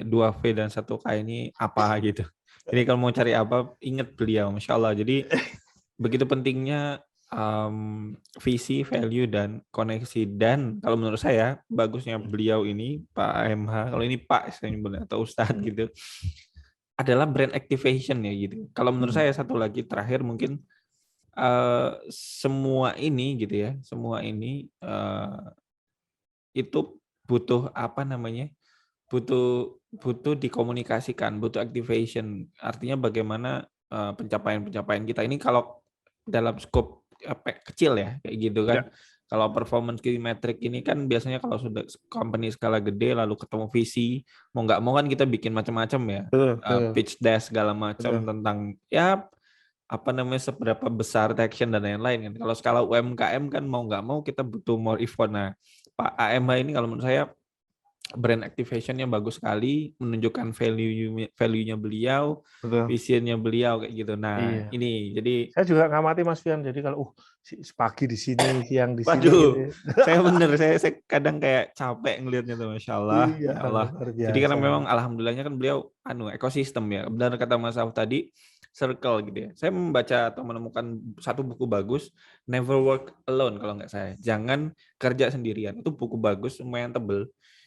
2V dan 1K ini apa gitu. Jadi kalau mau cari apa, inget beliau, Masya Allah. Jadi begitu pentingnya visi, value, dan koneksi. Dan kalau menurut saya, bagusnya beliau ini, Pak AMH, kalau ini Pak saya nyebutnya, atau Ustadz gitu, adalah brand activation ya gitu. Kalau menurut saya satu lagi terakhir mungkin semua ini gitu ya, semua ini itu butuh apa namanya? Butuh dikomunikasikan, butuh activation. Artinya bagaimana pencapaian-pencapaian kita ini kalau dalam skop kecil ya kayak gitu kan. Ya, Kalau performance key metric ini kan biasanya kalau sudah company skala gede lalu ketemu visi, mau nggak mau kan kita bikin macam-macam ya. betul, betul, Pitch deck segala macam betul. tentang ya apa namanya seberapa besar traction dan lain-lain kan. Kalau skala UMKM kan mau nggak mau kita butuh more effort. Nah, Pak AMH ini kalau menurut saya brand activation-nya bagus sekali, menunjukkan value-nya beliau, Betul. vision-nya beliau kayak gitu. Nah, Iya. ini jadi Saya juga ngamati Mas Fian. Jadi kalau pagi di sini, siang di sini gitu. waduh, saya bener saya kadang kayak capek ngelihatnya tuh, Masya Allah, Iya, ya Allah. luar Jadi karena biasa. memang alhamdulillahnya kan beliau ekosistem ya. Benar kata Mas Auf tadi, circle gitu ya. Saya membaca atau menemukan satu buku bagus, Never Work Alone kalau nggak saya. Jangan kerja sendirian. Itu buku bagus, lumayan tebel.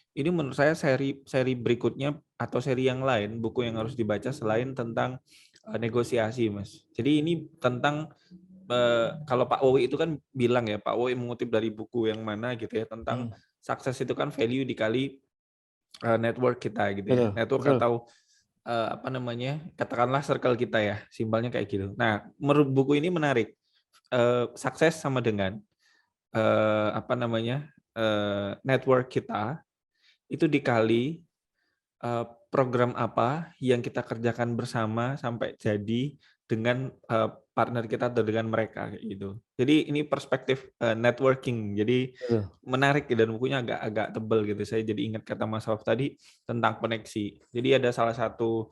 Ini menurut saya seri berikutnya atau seri yang lain, buku yang harus dibaca selain tentang negosiasi, Mas. Jadi ini tentang kalau Pak Wowi itu kan bilang ya, Pak Wowi mengutip dari buku yang mana gitu ya, tentang Hmm, sukses itu kan value dikali network kita gitu ya. betul, Network betul. atau apa namanya, katakanlah circle kita ya, simbolnya kayak gitu. Nah, menurut buku ini menarik. Sukses sama dengan apa namanya, network kita itu dikali program apa yang kita kerjakan bersama sampai jadi dengan partner kita atau dengan mereka kayak gitu. Jadi ini perspektif networking. Jadi Betul. menarik dan bukunya agak tebel gitu. Saya jadi ingat kata Mas Hoff tadi tentang koneksi. Jadi ada salah satu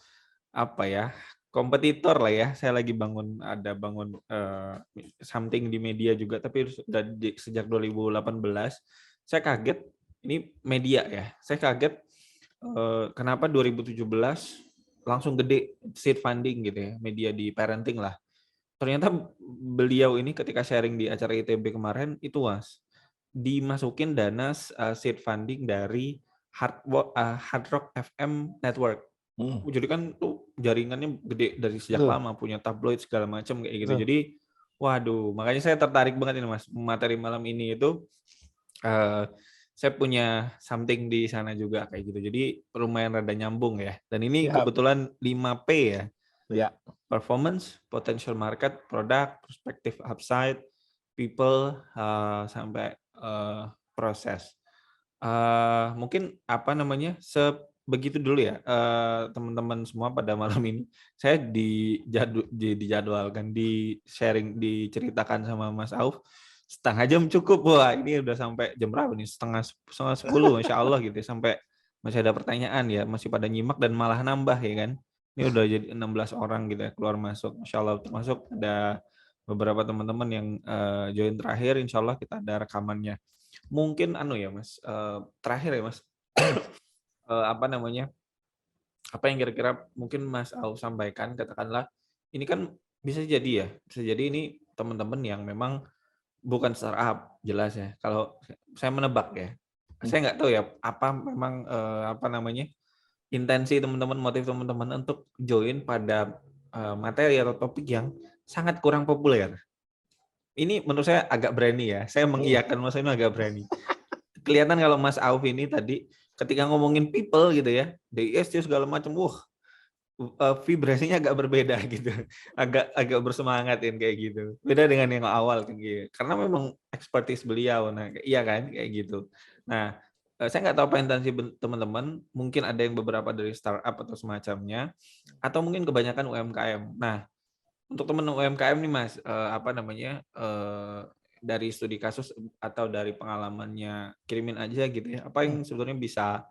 apa ya kompetitor lah ya. Saya lagi bangun something di media juga, tapi sudah sejak 2018. Saya kaget ini media ya. Saya kaget kenapa 2017 langsung gede seed funding gitu ya, media di parenting lah. Ternyata beliau ini ketika sharing di acara ITB kemarin itu Mas, dimasukin dana seed funding dari Hard Rock FM Network. Hmm, Jadi kan tuh jaringannya gede dari sejak betul, lama, punya tabloid segala macam kayak gitu. betul. Jadi waduh, makanya saya tertarik banget ini Mas, materi malam ini itu saya punya something di sana juga kayak gitu. Jadi lumayan rada nyambung ya. Dan ini Siap. kebetulan 5P ya. Ya, Performance, potential market, product, prospective upside, people, sampai proses. Mungkin apa namanya? Begitu dulu ya, teman-teman semua pada malam ini. Saya dijadwalkan, di sharing, diceritakan sama Mas Auf setengah jam cukup. Wah, ini udah sampai jam berapa nih? Setengah 10, Masya Allah gitu ya. Sampai masih ada pertanyaan ya, masih pada nyimak dan malah nambah ya kan. Ini udah jadi 16 orang gitu ya, keluar masuk. Masya Allah, termasuk ada beberapa teman-teman yang join terakhir. Insya Allah kita ada rekamannya. Mungkin ya Mas, terakhir ya Mas, apa namanya, apa yang kira-kira mungkin Mas Au sampaikan, katakanlah, ini kan bisa jadi ini teman-teman yang memang bukan startup, jelas ya. Kalau saya menebak ya, saya nggak tahu ya apa memang apa namanya intensi teman-teman, motif teman-teman untuk join pada materi atau topik yang sangat kurang populer. Ini menurut saya agak berani ya. Saya mengiyakan Mas ini agak berani. Kelihatan kalau Mas Auf ini tadi ketika ngomongin people gitu ya, DISC segala macam, vibrasinya agak berbeda gitu, agak bersemangatin kayak gitu. Beda dengan yang awal kayak gitu. Karena memang expertise beliau, nah iya kan kayak gitu. Nah, saya nggak tahu apa intensi teman-teman, mungkin ada yang beberapa dari startup atau semacamnya, atau mungkin kebanyakan UMKM. Nah, untuk teman UMKM nih Mas, apa namanya, dari studi kasus atau dari pengalamannya kirimin aja gitu ya, apa yang sebetulnya bisa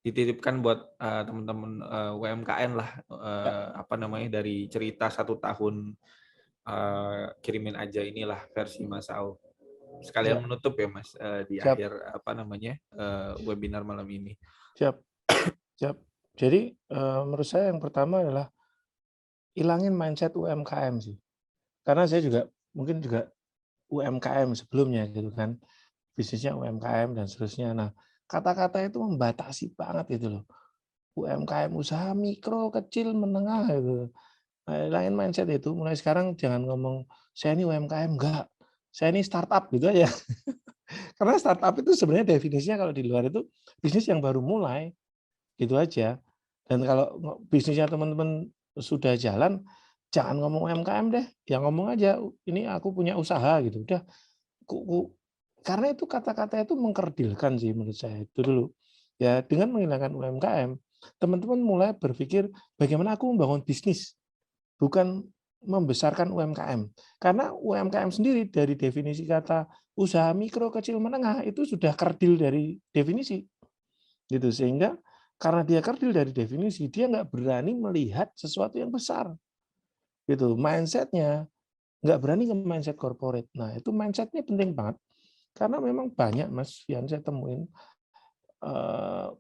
dititipkan buat teman-teman UMKM lah, ya, apa namanya, dari cerita 1 tahun kirimin aja inilah versi Mas Au. Sekalian siap, menutup ya Mas, di siap, akhir apa namanya, webinar malam ini. siap, siap. Jadi menurut saya yang pertama adalah ilangin mindset UMKM sih. Karena saya juga mungkin juga UMKM sebelumnya gitu kan, bisnisnya UMKM dan seterusnya. Nah, kata-kata itu membatasi banget gitu loh. UMKM usaha mikro, kecil, menengah gitu. Nah, ilangin mindset itu, mulai sekarang jangan ngomong saya ini UMKM, enggak. saya ini startup gitu aja. Karena startup itu sebenarnya definisinya kalau di luar itu bisnis yang baru mulai, gitu aja. Dan kalau bisnisnya teman-teman sudah jalan, jangan ngomong UMKM deh, ya ngomong aja, ini aku punya usaha gitu. Udah, karena itu kata-kata itu mengkerdilkan sih menurut saya, itu dulu. Ya dengan menghilangkan UMKM, teman-teman mulai berpikir bagaimana aku membangun bisnis, bukan membesarkan UMKM. Karena UMKM sendiri dari definisi kata usaha mikro, kecil, menengah itu sudah kerdil dari definisi. Gitu. Sehingga karena dia kerdil dari definisi, dia nggak berani melihat sesuatu yang besar. Gitu. Mindset-nya nggak berani ke mindset corporate. Nah, itu mindset-nya penting banget. Karena memang banyak, Mas, yang saya temuin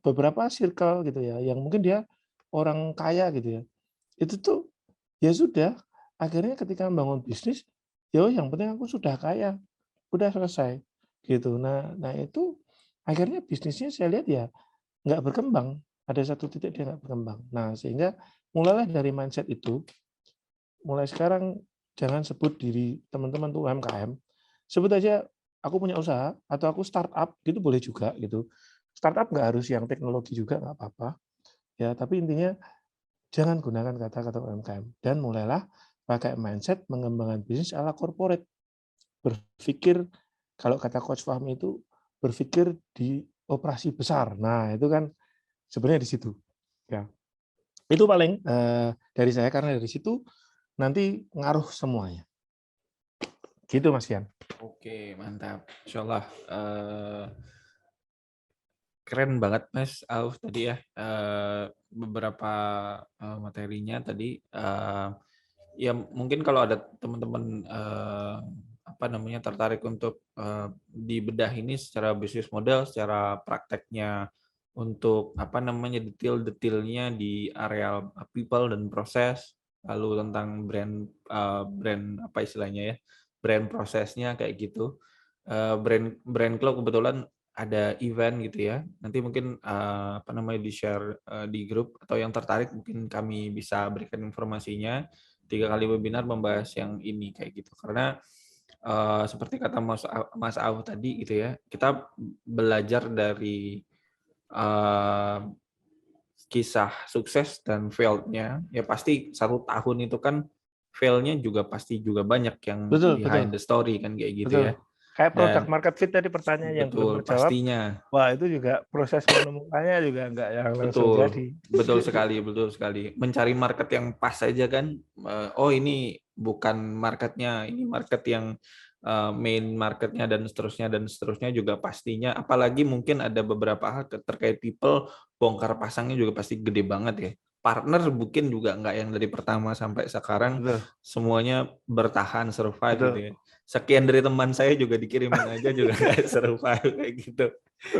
beberapa circle gitu ya, yang mungkin dia orang kaya gitu ya. Itu tuh ya sudah, akhirnya ketika membangun bisnis, ya yang penting aku sudah kaya, udah selesai gitu. Nah itu akhirnya bisnisnya saya lihat ya nggak berkembang. Ada satu titik dia nggak berkembang. Nah sehingga mulailah dari mindset itu, mulai sekarang jangan sebut diri teman-teman tuh UMKM, sebut aja aku punya usaha atau aku startup gitu boleh juga gitu. Startup nggak harus yang teknologi juga nggak apa-apa ya, tapi intinya jangan gunakan kata-kata UMKM dan mulailah pakai mindset mengembangkan bisnis ala corporate. Berpikir kalau kata Coach Fahmi itu berpikir di operasi besar. Nah, itu kan sebenarnya di situ. Ya. Itu paling dari saya karena dari situ nanti ngaruh semuanya. Gitu Mas Fian. Oke, mantap. Insyaallah keren banget Mas Auf tadi ya, beberapa materinya tadi. Ya mungkin kalau ada teman-teman apa namanya tertarik untuk dibedah ini secara bisnis model, secara prakteknya untuk apa namanya detail-detailnya di area people dan proses, lalu tentang brand apa istilahnya ya, brand prosesnya kayak gitu. Brand brand Club kebetulan ada event gitu ya. Nanti mungkin apa namanya di-share di grup atau yang tertarik mungkin kami bisa berikan informasinya. 3 kali webinar membahas yang ini kayak gitu. Karena seperti kata Mas Au tadi gitu ya, kita belajar dari kisah sukses dan failed-nya. Ya pasti 1 tahun itu kan fail-nya juga pasti juga banyak yang Betul, betul, behind the story kan kayak gitu betul. ya. Kayak product Dan market fit tadi pertanyaan yang belum betul terjawab. pastinya. Wah, itu juga proses menemukannya juga enggak yang langsung Betul, jadi. betul sekali, betul sekali. Mencari market yang pas saja kan. Oh ini bukan marketnya, ini market yang main marketnya dan seterusnya juga pastinya. Apalagi mungkin ada beberapa hal terkait people, bongkar pasangnya juga pasti gede banget ya. Partner mungkin juga nggak yang dari pertama sampai sekarang Betul, semuanya bertahan survive gitu betul. ya. Sekian dari teman saya juga dikirimin aja juga nggak survive kayak gitu.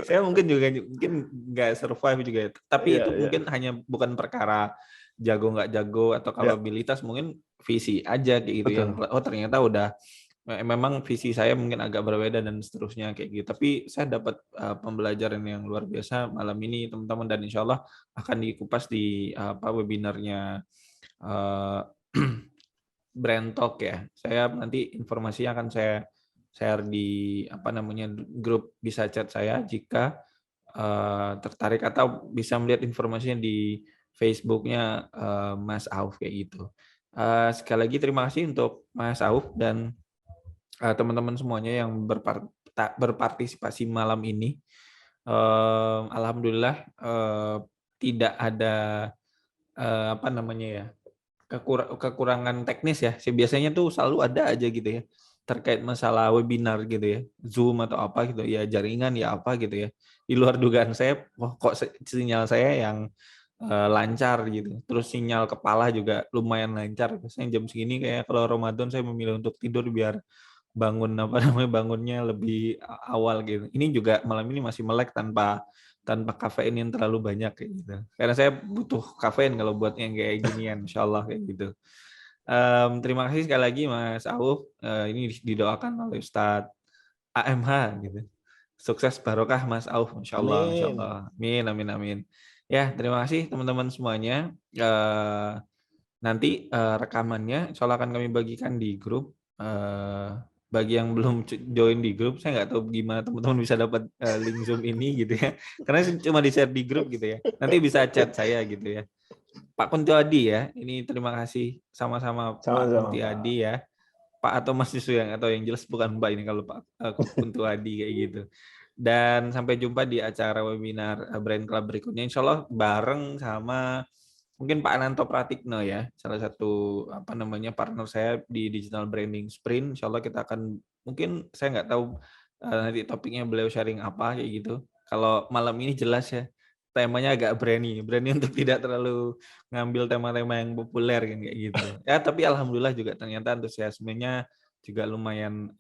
Saya mungkin juga mungkin nggak survive juga ya. Tapi Iya, itu iya. mungkin hanya bukan perkara jago nggak jago atau Ya, kapabilitas, mungkin visi aja kayak gitu yang betul. oh ternyata udah memang visi saya mungkin agak berbeda dan seterusnya kayak gitu. Tapi saya dapat pembelajaran yang luar biasa malam ini teman-teman, dan insya Allah akan dikupas di apa webinarnya eh, Brand Talk ya. Saya nanti informasinya akan saya share di apa namanya grup Bisa Chat saya jika tertarik atau bisa melihat informasinya di Facebook-nya Mas Auf kayak gitu. Sekali lagi terima kasih untuk Mas Auf dan teman-teman semuanya yang berpartisipasi malam ini. Alhamdulillah tidak ada apa namanya ya, kekurangan teknis ya. Biasanya tuh selalu ada aja gitu ya terkait masalah webinar gitu ya, Zoom atau apa gitu ya, jaringan ya apa gitu ya. Di luar dugaan saya, wah kok sinyal saya yang lancar gitu. Terus sinyal kepala juga lumayan lancar. Biasanya jam segini kayak kalau Ramadan saya memilih untuk tidur biar bangun apa namanya bangunnya lebih awal gitu. Ini juga malam ini masih melek tanpa tanpa kafein yang terlalu banyak kayak gitu. Karena saya butuh kafein kalau buat yang kayak ginian, insyaallah kayak gitu. Terima kasih sekali lagi Mas Auf. Ini didoakan oleh Ustadz AMH gitu. Sukses barokah Mas Auf, insyaallah, Amin. insyaallah. Amin, amin, amin. Ya, terima kasih teman-teman semuanya. Nanti rekamannya insyaallah akan kami bagikan di grup. bagi yang belum join di grup, saya nggak tahu gimana teman-teman bisa dapat link Zoom ini gitu ya. Karena cuma di-share di grup gitu ya. Nanti bisa chat saya gitu ya. Pak Kuntiadi ya, ini terima kasih sama-sama Pak Sama-sama, Pak. Kuntiadi ya. Pak atau Mas Yusuf yang atau yang jelas bukan Mbak ini kalau Pak Kuntiadi kayak gitu. Dan sampai jumpa di acara webinar Brand Club berikutnya. Insya Allah bareng sama mungkin Pak Ananto Pratikno ya, salah satu partner saya di Digital Branding Sprint. Insya Allah kita akan, mungkin saya nggak tahu nanti topiknya beliau sharing apa kayak gitu. Kalau malam ini jelas ya, temanya agak berani untuk tidak terlalu ngambil tema-tema yang populer kan kayak gitu. Ya tapi alhamdulillah juga ternyata antusiasmenya juga lumayan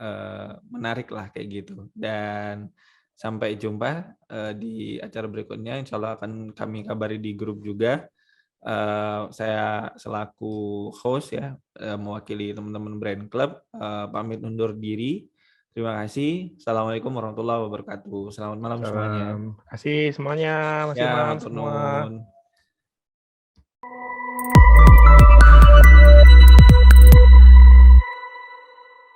menarik lah kayak gitu. Dan sampai jumpa di acara berikutnya. Insya Allah akan kami kabari di grup juga. Saya selaku host ya, mewakili teman-teman Brand Club, pamit undur diri. Terima kasih. Assalamualaikum warahmatullahi wabarakatuh. Selamat malam semuanya. Salam. Terima kasih semuanya, Mas Ya, Imam matur semua. nuwun.